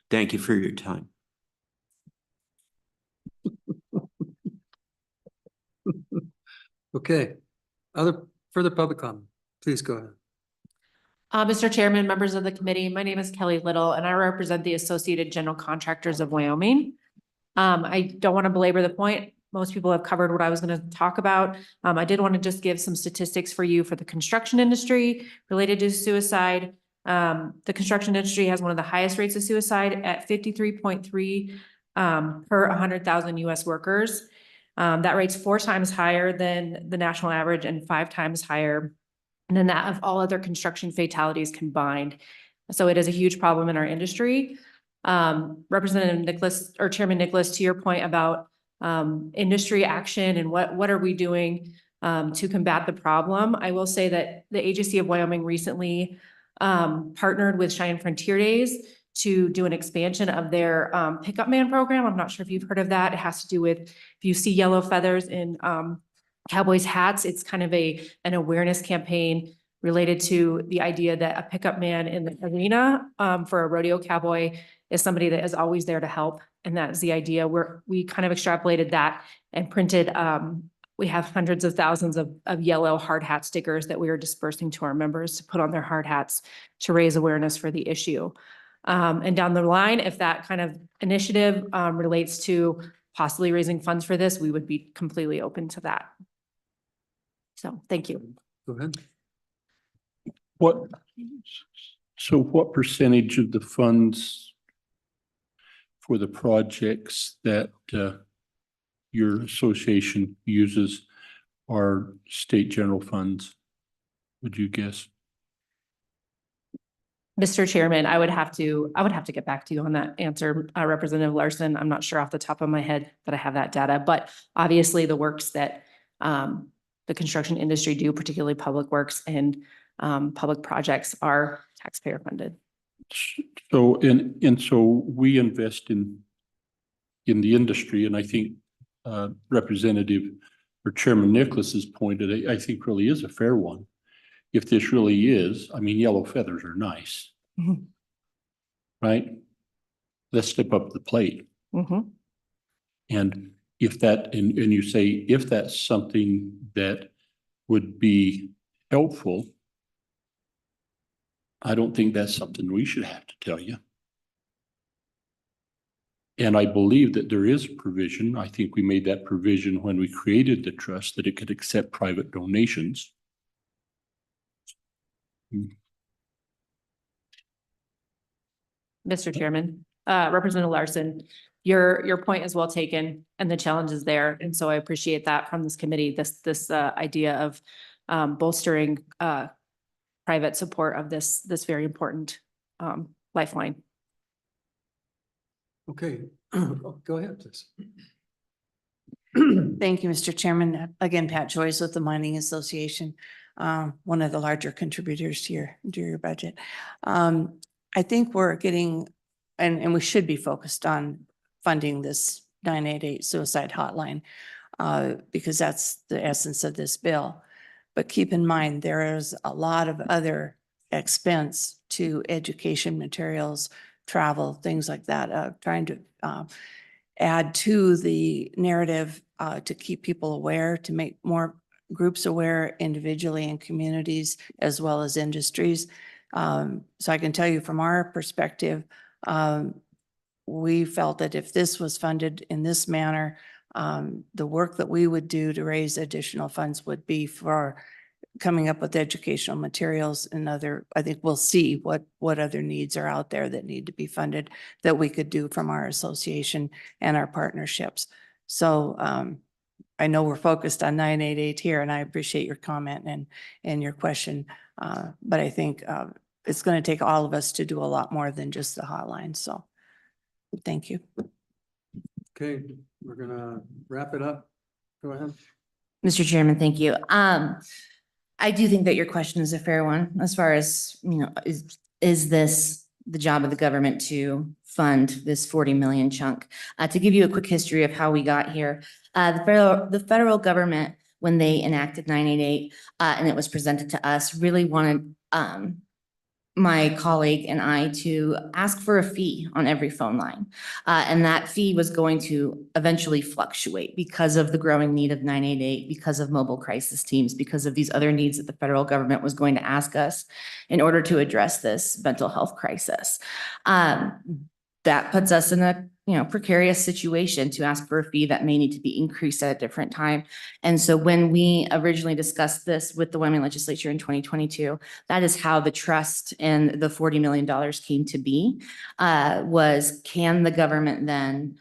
thank you for your time. Okay. Further public comment? Please go ahead. Mr. Chairman, members of the committee, my name is Kelly Little and I represent the Associated General Contractors of Wyoming. I don't want to belabor the point. Most people have covered what I was going to talk about. I did want to just give some statistics for you for the construction industry related to suicide. The construction industry has one of the highest rates of suicide at 53.3 per 100,000 US workers. That rate's 4 times higher than the national average and 5 times higher than that of all other construction fatalities combined. So it is a huge problem in our industry. Representative Nicholas, or Chairman Nicholas, to your point about industry action and what are we doing to combat the problem, I will say that the Agency of Wyoming recently partnered with Cheyenne Frontier Days to do an expansion of their pickup man program. I'm not sure if you've heard of that. It has to do with, if you see yellow feathers in cowboys' hats, it's kind of an awareness campaign related to the idea that a pickup man in the arena for a rodeo cowboy is somebody that is always there to help. And that's the idea. We kind of extrapolated that and printed, we have hundreds of thousands of yellow hard hat stickers that we are dispersing to our members to put on their hard hats to raise awareness for the issue. And down the line, if that kind of initiative relates to possibly raising funds for this, we would be completely open to that. So thank you. Go ahead. What percentage of the funds for the projects that your association uses are state general funds, would you guess? Mr. Chairman, I would have to get back to you on that answer, Representative Larson. I'm not sure off the top of my head that I have that data, but obviously the works that the construction industry do, particularly public works and public projects, are taxpayer funded. So, so we invest in the industry, and I think Representative or Chairman Nicholas's point, I think really is a fair one. If this really is, I mean, yellow feathers are nice. Mhm. Right? Let's step up the plate. Mhm. And if that, and you say, if that's something that would be helpful, I don't think that's something we should have to tell you. And I believe that there is a provision. I think we made that provision when we created the trust, that it could accept private donations. Mr. Chairman, Representative Larson, your point is well taken and the challenge is there. And so I appreciate that from this committee, this idea of bolstering private support of this very important lifeline. Okay, go ahead, please. Thank you, Mr. Chairman. Again, Pat Joyce with the Mining Association, one of the larger contributors to your budget. I think we're getting, and we should be focused on funding this 988 suicide hotline because that's the essence of this bill. But keep in mind, there is a lot of other expense to education materials, travel, things like that, trying to add to the narrative to keep people aware, to make more groups aware individually in communities as well as industries. So I can tell you from our perspective, we felt that if this was funded in this manner, the work that we would do to raise additional funds would be for coming up with educational materials and other, I think we'll see what other needs are out there that need to be funded that we could do from our association and our partnerships. So I know we're focused on 988 here, and I appreciate your comment and your question. But I think it's going to take all of us to do a lot more than just the hotline. So thank you. Okay, we're gonna wrap it up. Go ahead. Mr. Chairman, thank you. I do think that your question is a fair one as far as, is this the job of the government to fund this 40 million chunk? To give you a quick history of how we got here, the federal government, when they enacted 988 and it was presented to us, really wanted my colleague and I to ask for a fee on every phone line. And that fee was going to eventually fluctuate because of the growing need of 988, because of mobile crisis teams, because of these other needs that the federal government was going to ask us in order to address this mental health crisis. That puts us in a precarious situation to ask for a fee that may need to be increased at a different time. And so when we originally discussed this with the Wyoming legislature in 2022, that is how the trust and the $40 million came to be, was can the government then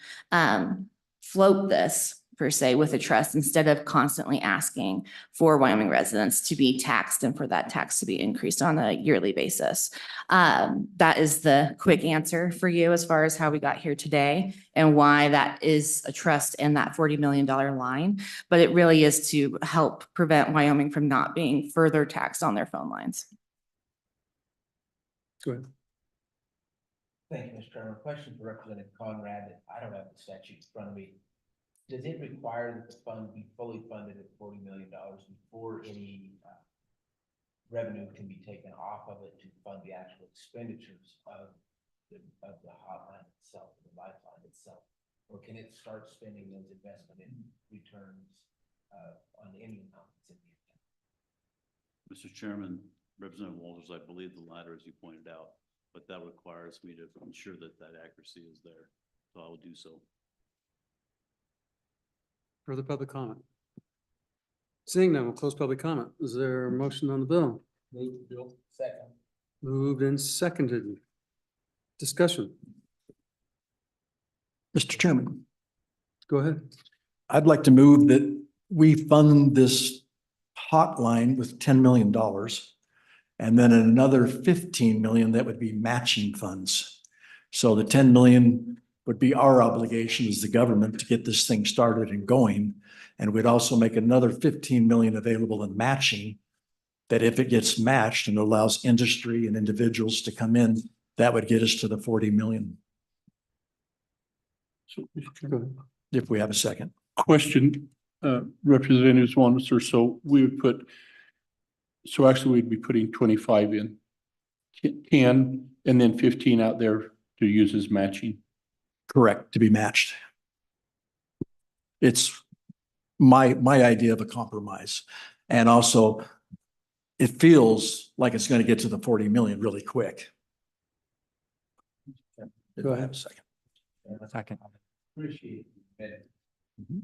float this per se with a trust instead of constantly asking for Wyoming residents to be taxed and for that tax to be increased on a yearly basis. That is the quick answer for you as far as how we got here today and why that is a trust and that $40 million line. But it really is to help prevent Wyoming from not being further taxed on their phone lines. Go ahead. Thank you, Mr. Chairman. Question for Representative Conrad. I don't have the statute in front of me. Does it require that the fund be fully funded at $40 million before any revenue can be taken off of it to fund the actual expenditures of the hotline itself, the lifeline itself? Or can it start spending those investment in returns on any amount that's in the account? Mr. Chairman, Representative Walters, I believe the latter, as you pointed out, but that requires me to ensure that that accuracy is there. So I will do so. Further public comment? Seeing none, we'll close public comment. Is there a motion on the bill? Move the bill. Second. Moved and seconded. Discussion. Mr. Chairman, Go ahead. I'd like to move that we fund this hotline with $10 million And then another 15 million that would be matching funds. So the 10 million would be our obligation as the government to get this thing started and going. And we'd also make another 15 million available in matching, that if it gets matched and allows industry and individuals to come in, that would get us to the 40 million. So, Mr. Chairman, If we have a second. question, Representative Swanser, so we would put, so actually we'd be putting 25 in, 10, and then 15 out there to use as matching. Correct, to be matched. It's my idea of a compromise. And also, it feels like it's going to get to the 40 million really quick. Go ahead. A second. Second. Appreciate it.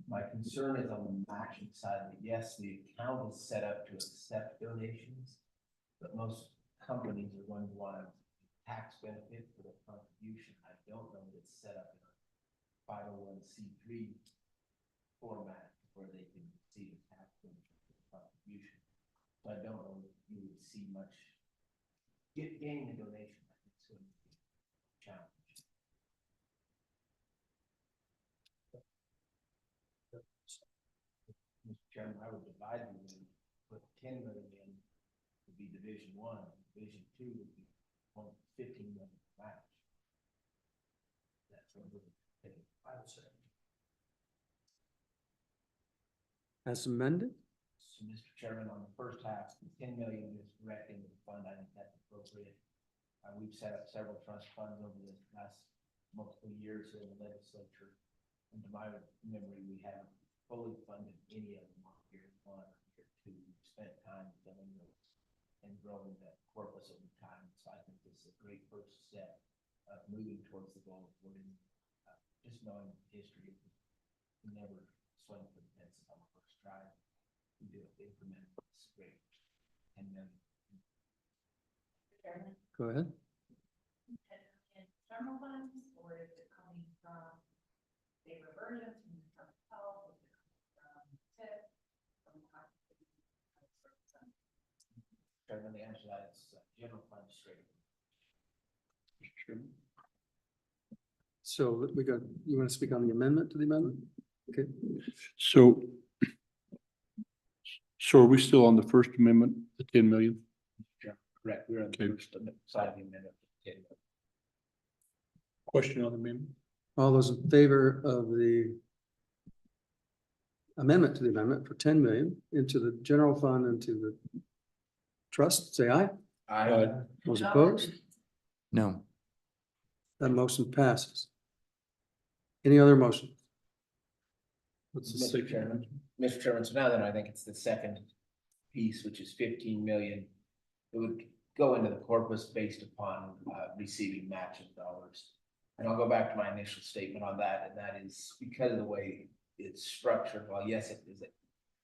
My concern is on the matching side. Yes, the account is set up to accept donations, but most companies are going to want a tax benefit for the contribution. I don't know that it's set up in a 501c3 format where they can see the tax benefit for the contribution. So I don't know if you would see much gaining a donation. I think it's going to be a challenge. Mr. Chairman, I would divide them and put 10 million in would be Division 1, Division 2 would be 15 million match. That's what we're taking. I would say. As amended? So, Mr. Chairman, on the first half, the 10 million is direct into the fund. I think that's appropriate. We've set up several trust funds over the last multiple years here in the legislature. And to my memory, we haven't fully funded any of them on year 1 or year 2. We've spent time filling those and growing that corpus over time. So I think this is a great first step of moving towards the goal of avoiding just knowing the history of never swing for the fences on the first try. We do it incrementally. It's great. And then Go ahead. General funds, or is it coming from favor versions from health, is it coming from TIP, from Chairman, the answer to that is general fund straight. So we got, you want to speak on the amendment to the amendment? Okay. So are we still on the First Amendment, the 10 million? Yeah, correct. We're on the first side of the amendment. Question on the amendment? All those in favor of the amendment to the amendment for 10 million into the general fund, into the trust, say aye. Aye. Those opposed? No. That motion passes. Any other motion? What's the Mr. second? Chairman. Mr. Chairman, so now then I think it's the second piece, which is 15 million. It would go into the corpus based upon receiving matching dollars. And I'll go back to my initial statement on that, and that is because of the way it's structured. While yes, it is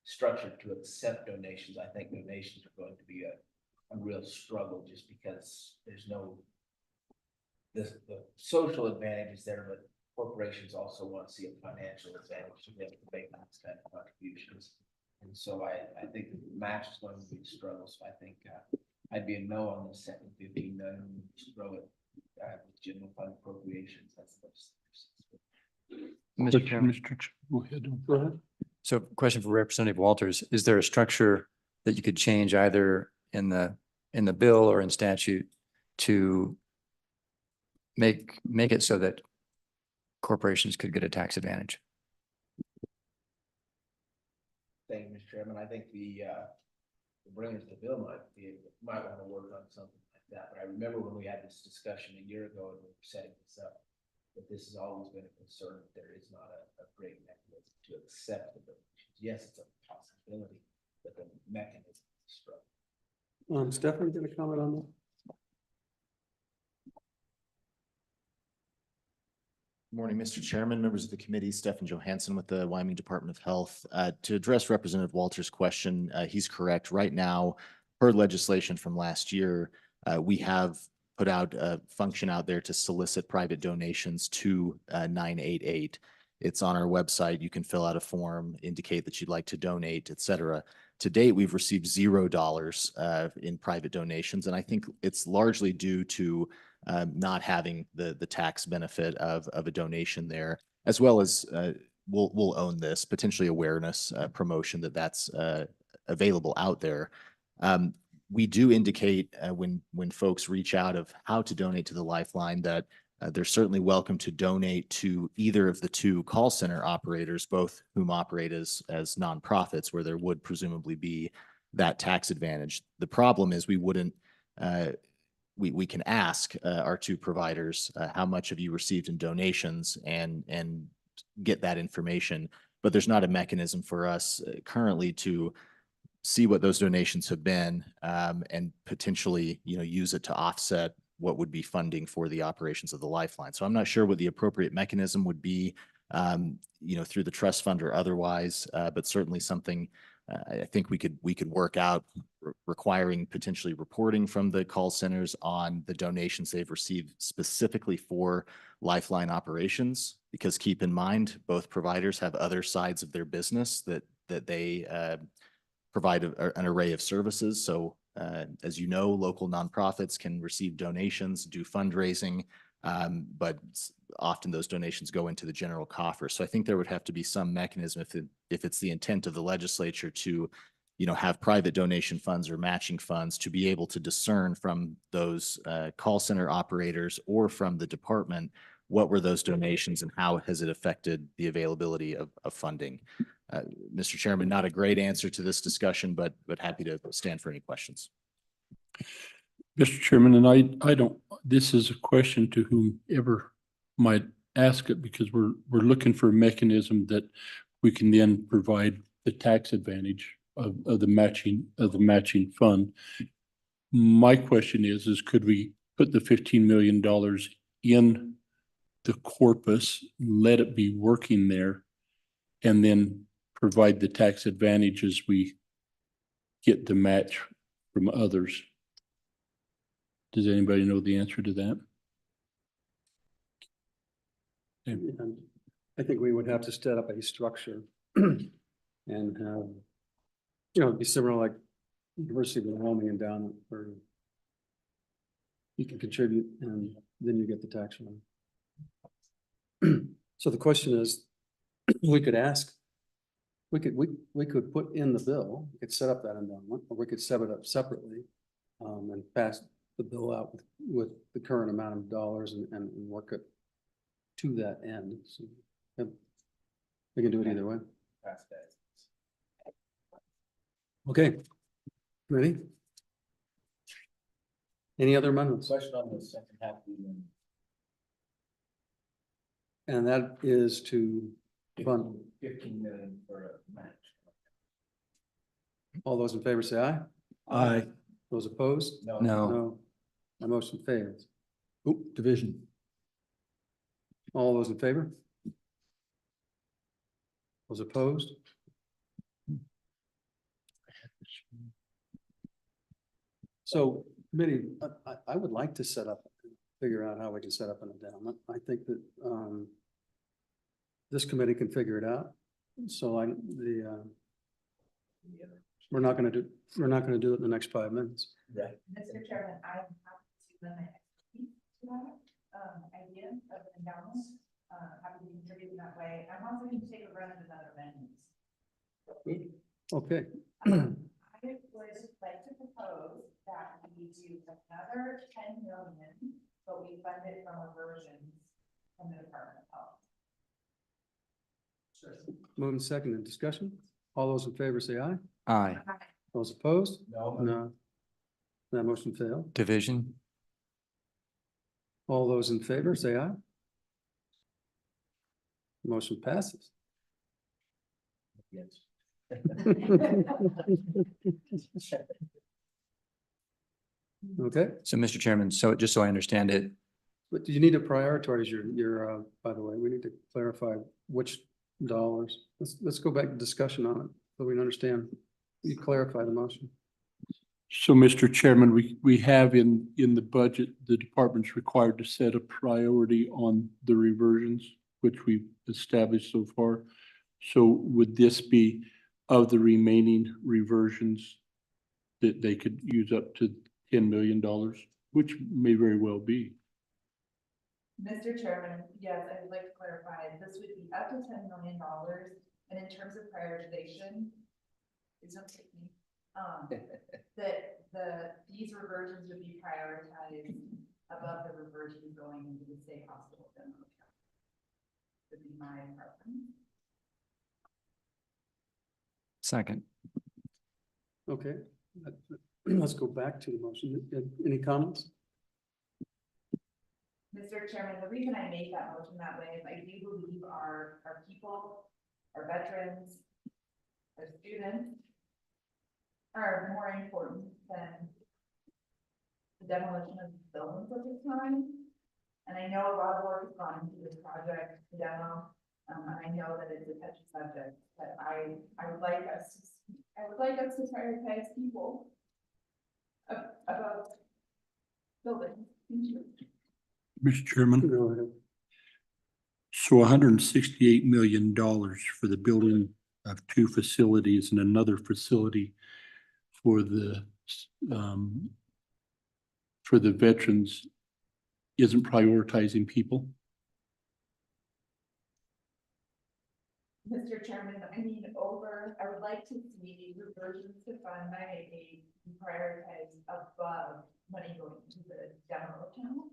structured to accept donations, I think donations are going to be a real struggle just because there's no the social advantage is there, but corporations also want to see a financial advantage to be able to make those kind of contributions. And so I think the match is going to be a struggle. So I think I'd be a no on the second 15 million. Just throw it with general fund appropriations. That's Mr. Chairman. Go ahead. So question for Representative Walters, is there a structure that you could change either in the bill or in statute to make it so that corporations could get a tax advantage? Thank you, Mr. Chairman. I think the bringers of the bill might want to work on something like that. But I remember when we had this discussion a year ago and we were setting this up, that this has always been a concern that there is not a great mechanism to accept the donations. Yes, it's a possibility, but the mechanism is strong. Stephanie, going to comment on that? Good morning, Mr. Chairman, members of the committee, Stephen Johansson with the Wyoming Department of Health. To address Representative Walters' question, he's correct. Right now, per legislation from last year, we have put out a function out there to solicit private donations to 988. It's on our website. You can fill out a form, indicate that you'd like to donate, et cetera. To date, we've received $0 in private donations, and I think it's largely due to not having the tax benefit of a donation there, as well as we'll own this, potentially awareness promotion that's available out there. We do indicate when folks reach out of how to donate to the Lifeline that they're certainly welcome to donate to either of the two call center operators, both whom operate as nonprofits, where there would presumably be that tax advantage. The problem is we wouldn't, we can ask our two providers, how much have you received in donations and get that information, but there's not a mechanism for us currently to see what those donations have been and potentially, use it to offset what would be funding for the operations of the Lifeline. So I'm not sure what the appropriate mechanism would be, through the trust fund or otherwise, but certainly something I think we could work out, requiring potentially reporting from the call centers on the donations they've received specifically for Lifeline operations, because keep in mind, both providers have other sides of their business that they provide an array of services. So as you know, local nonprofits can receive donations, do fundraising, but often those donations go into the general coffer. So I think there would have to be some mechanism if it's the intent of the legislature to, have private donation funds or matching funds to be able to discern from those call center operators or from the department, what were those donations and how has it affected the availability of funding? Mr. Chairman, not a great answer to this discussion, but happy to stand for any questions. Mr. Chairman, and I don't, this is a question to whomever might ask it, because we're looking for a mechanism that we can then provide the tax advantage of the matching fund. My question is could we put the $15 million in the corpus, let it be working there, and then provide the tax advantage as we get the match from others? Does anybody know the answer to that? And I think we would have to set up a structure and have, it'd be similar like University of Wyoming Endowment, where you can contribute and then you get the tax relief. So the question is, we could ask, we could put in the bill, we could set up that endowment, or we could set it up separately and pass the bill out with the current amount of dollars and work it to that end. So we can do it either way. Okay, ready? Any other amendments? Question on the second half. And that is to fund 15 million for a match. all those in favor say aye. Aye. Those opposed? No. No. My motion fails. Oop, division. All those in favor? Those opposed? So committee, I would like to figure out how we can set up an endowment. I think that this committee can figure it out. So we're not gonna do it in the next 5 minutes. Right. Mr. Chairman, I'm happy to limit to that idea of endowment. Happy to contribute in that way. I'm also going to take a run at another amendment. Okay. I would like to propose that we do another 10 million, but we fund it from reversions from the Department of Health. Moving second in discussion. All those in favor say aye. Aye. Those opposed? No. No. That motion failed. Division. All those in favor say aye. Motion passes. Yes. Okay, So, Mr. Chairman, so just so I understand it, but you need to prioritize your, by the way, we need to clarify which dollars. Let's go back to discussion on it so we understand. You clarify the motion. So, Mr. Chairman, we have in the budget, the department's required to set a priority on the reversions, which we've established so far. So would this be of the remaining reversions that they could use up to $10 million, which may very well be. Mr. Chairman, yes, I would like to clarify, this would be up to $10 million, and in terms of prioritization, it's not taking, that these reversions would be prioritized above the reversions going into the state hospital demo account. Would be my preference. Second. Okay, let's go back to the motion. Any comments? Mr. Chairman, the reason I made that motion that way is I do believe our people, our veterans, our students are more important than the demolition of buildings at this time. And I know a lot of work has gone into this project, the demo, and I know that it's a touchy subject, but I would like us to prioritize people above buildings. Thank you. Mr. Chairman. Go ahead. So $168 million for the building of 2 facilities and another facility for the veterans isn't prioritizing people. Mr. Chairman, I would like to see reversions to fund 988 prioritized above money going to the general account.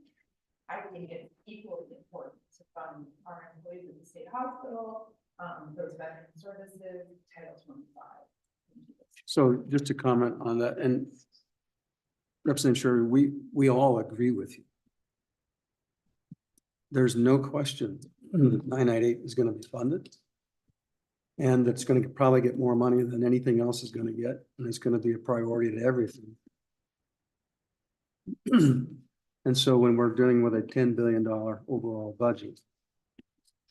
I think it's equally important to fund our employees at the state hospital, those veteran services, Title 25. So just to comment on that, and Representative Sherry, we all agree with you. There's no question that 998 is going to be funded. And it's going to probably get more money than anything else is going to get. And it's going to be a priority to everything. And so when we're dealing with a $10 billion overall budget,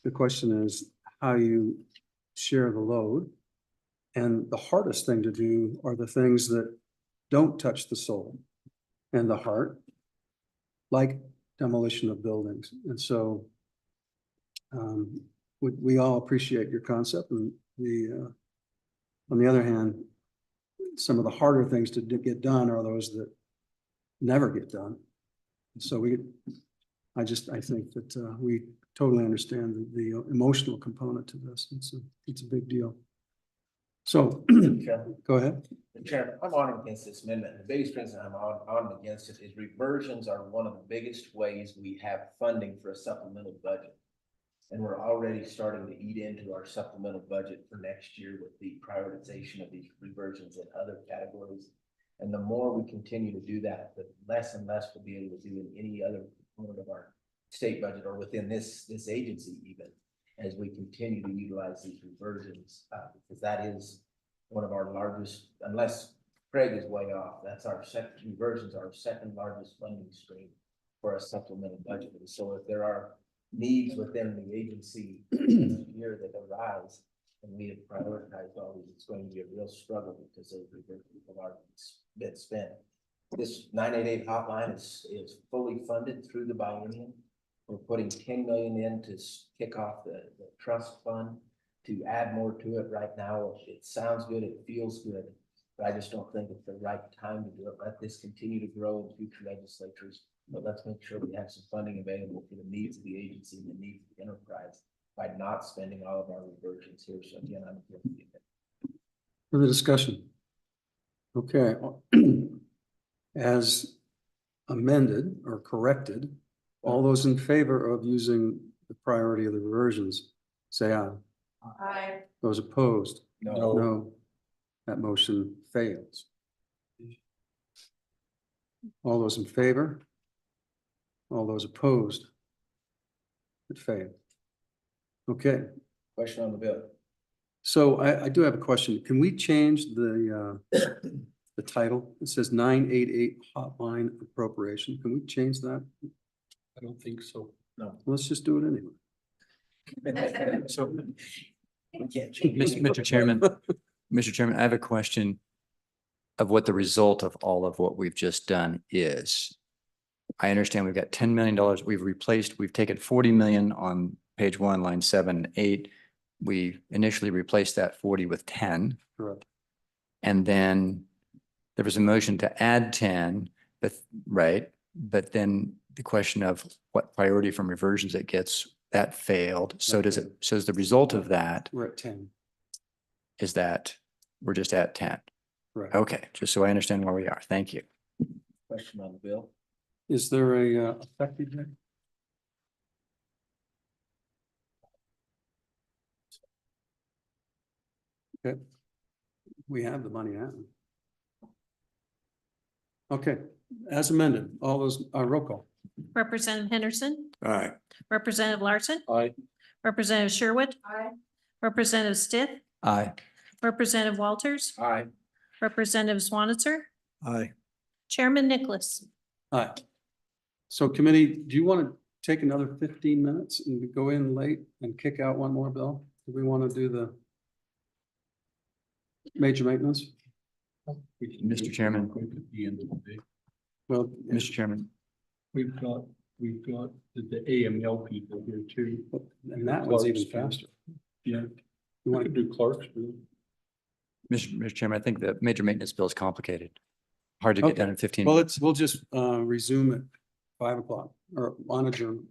the question is how you share the load. And the hardest thing to do are the things that don't touch the soul and the heart, like demolition of buildings. And so we all appreciate your concept, and on the other hand, some of the harder things to get done are those that never get done. So I think that we totally understand the emotional component to this. It's a big deal. So go ahead. Chairman, I'm on against this amendment. The biggest reason I'm on against it is reversions are one of the biggest ways we have funding for a supplemental budget. And we're already starting to eat into our supplemental budget for next year with the prioritization of these reversions in other categories. And the more we continue to do that, the less and less we'll be able to do in any other component of our state budget or within this agency even, as we continue to utilize these reversions, because that is one of our largest, unless Craig is way off, that's our second, reversions are our second largest funding stream for a supplemental budget. And so if there are needs within the agency year that arise, and we have prioritized all these, it's going to be a real struggle because those reversions have already been spent. This 988 hotline is fully funded through the biennium. We're putting 10 million in to kick off the trust fund. To add more to it right now, it sounds good, it feels good, but I just don't think it's the right time to do it. Let this continue to grow in future legislatures, but let's make sure we have some funding available for the needs of the agency and the needs of the enterprise by not spending all of our reversions here. So again, I'm against it. Further discussion. Okay. As amended or corrected, all those in favor of using the priority of the reversions, say aye. Aye. Those opposed? No. No. That motion fails. All those in favor? All those opposed? It failed. Okay. Question on the bill. So I do have a question. Can we change the title? It says 988 hotline appropriation. Can we change that? I don't think so. No. Let's just do it anyway. So, We can't change. Mr. Chairman, I have a question of what the result of all of what we've just done is. I understand we've got $10 million we've taken 40 million on page 1, line 7 and 8. we initially replaced that 40 with 10. Correct. And then there was a motion to add 10, but, right? But then the question of what priority from reversions it gets, that failed. So does it, so as the result of that We're at 10. is that we're just at 10. Right. Okay, just so I understand where we are. Thank you. Question on the bill. Is there a effective date? Okay. We have the money now. Okay, as amended, all those, roll call. Representative Henderson, Aye. Representative Larson, Aye. Representative Sherwood, Aye. Representative Stiff, Aye. Representative Walters, Aye. Representative Swanitzer, Aye. Chairman Nicholas. Aye. So committee, do you want to take another 15 minutes and go in late and kick out one more bill? Do we want to do the major maintenance? Mr. Chairman. At the end of the day. Well, Mr. Chairman. We've got the AML people here too. and that one's even faster. Yeah. You want to to do Clarksville. Mr. Chairman, I think the major maintenance bill is complicated. Hard to get done in 15 Well, minutes. we'll just resume at 5 o'clock or on adjournment.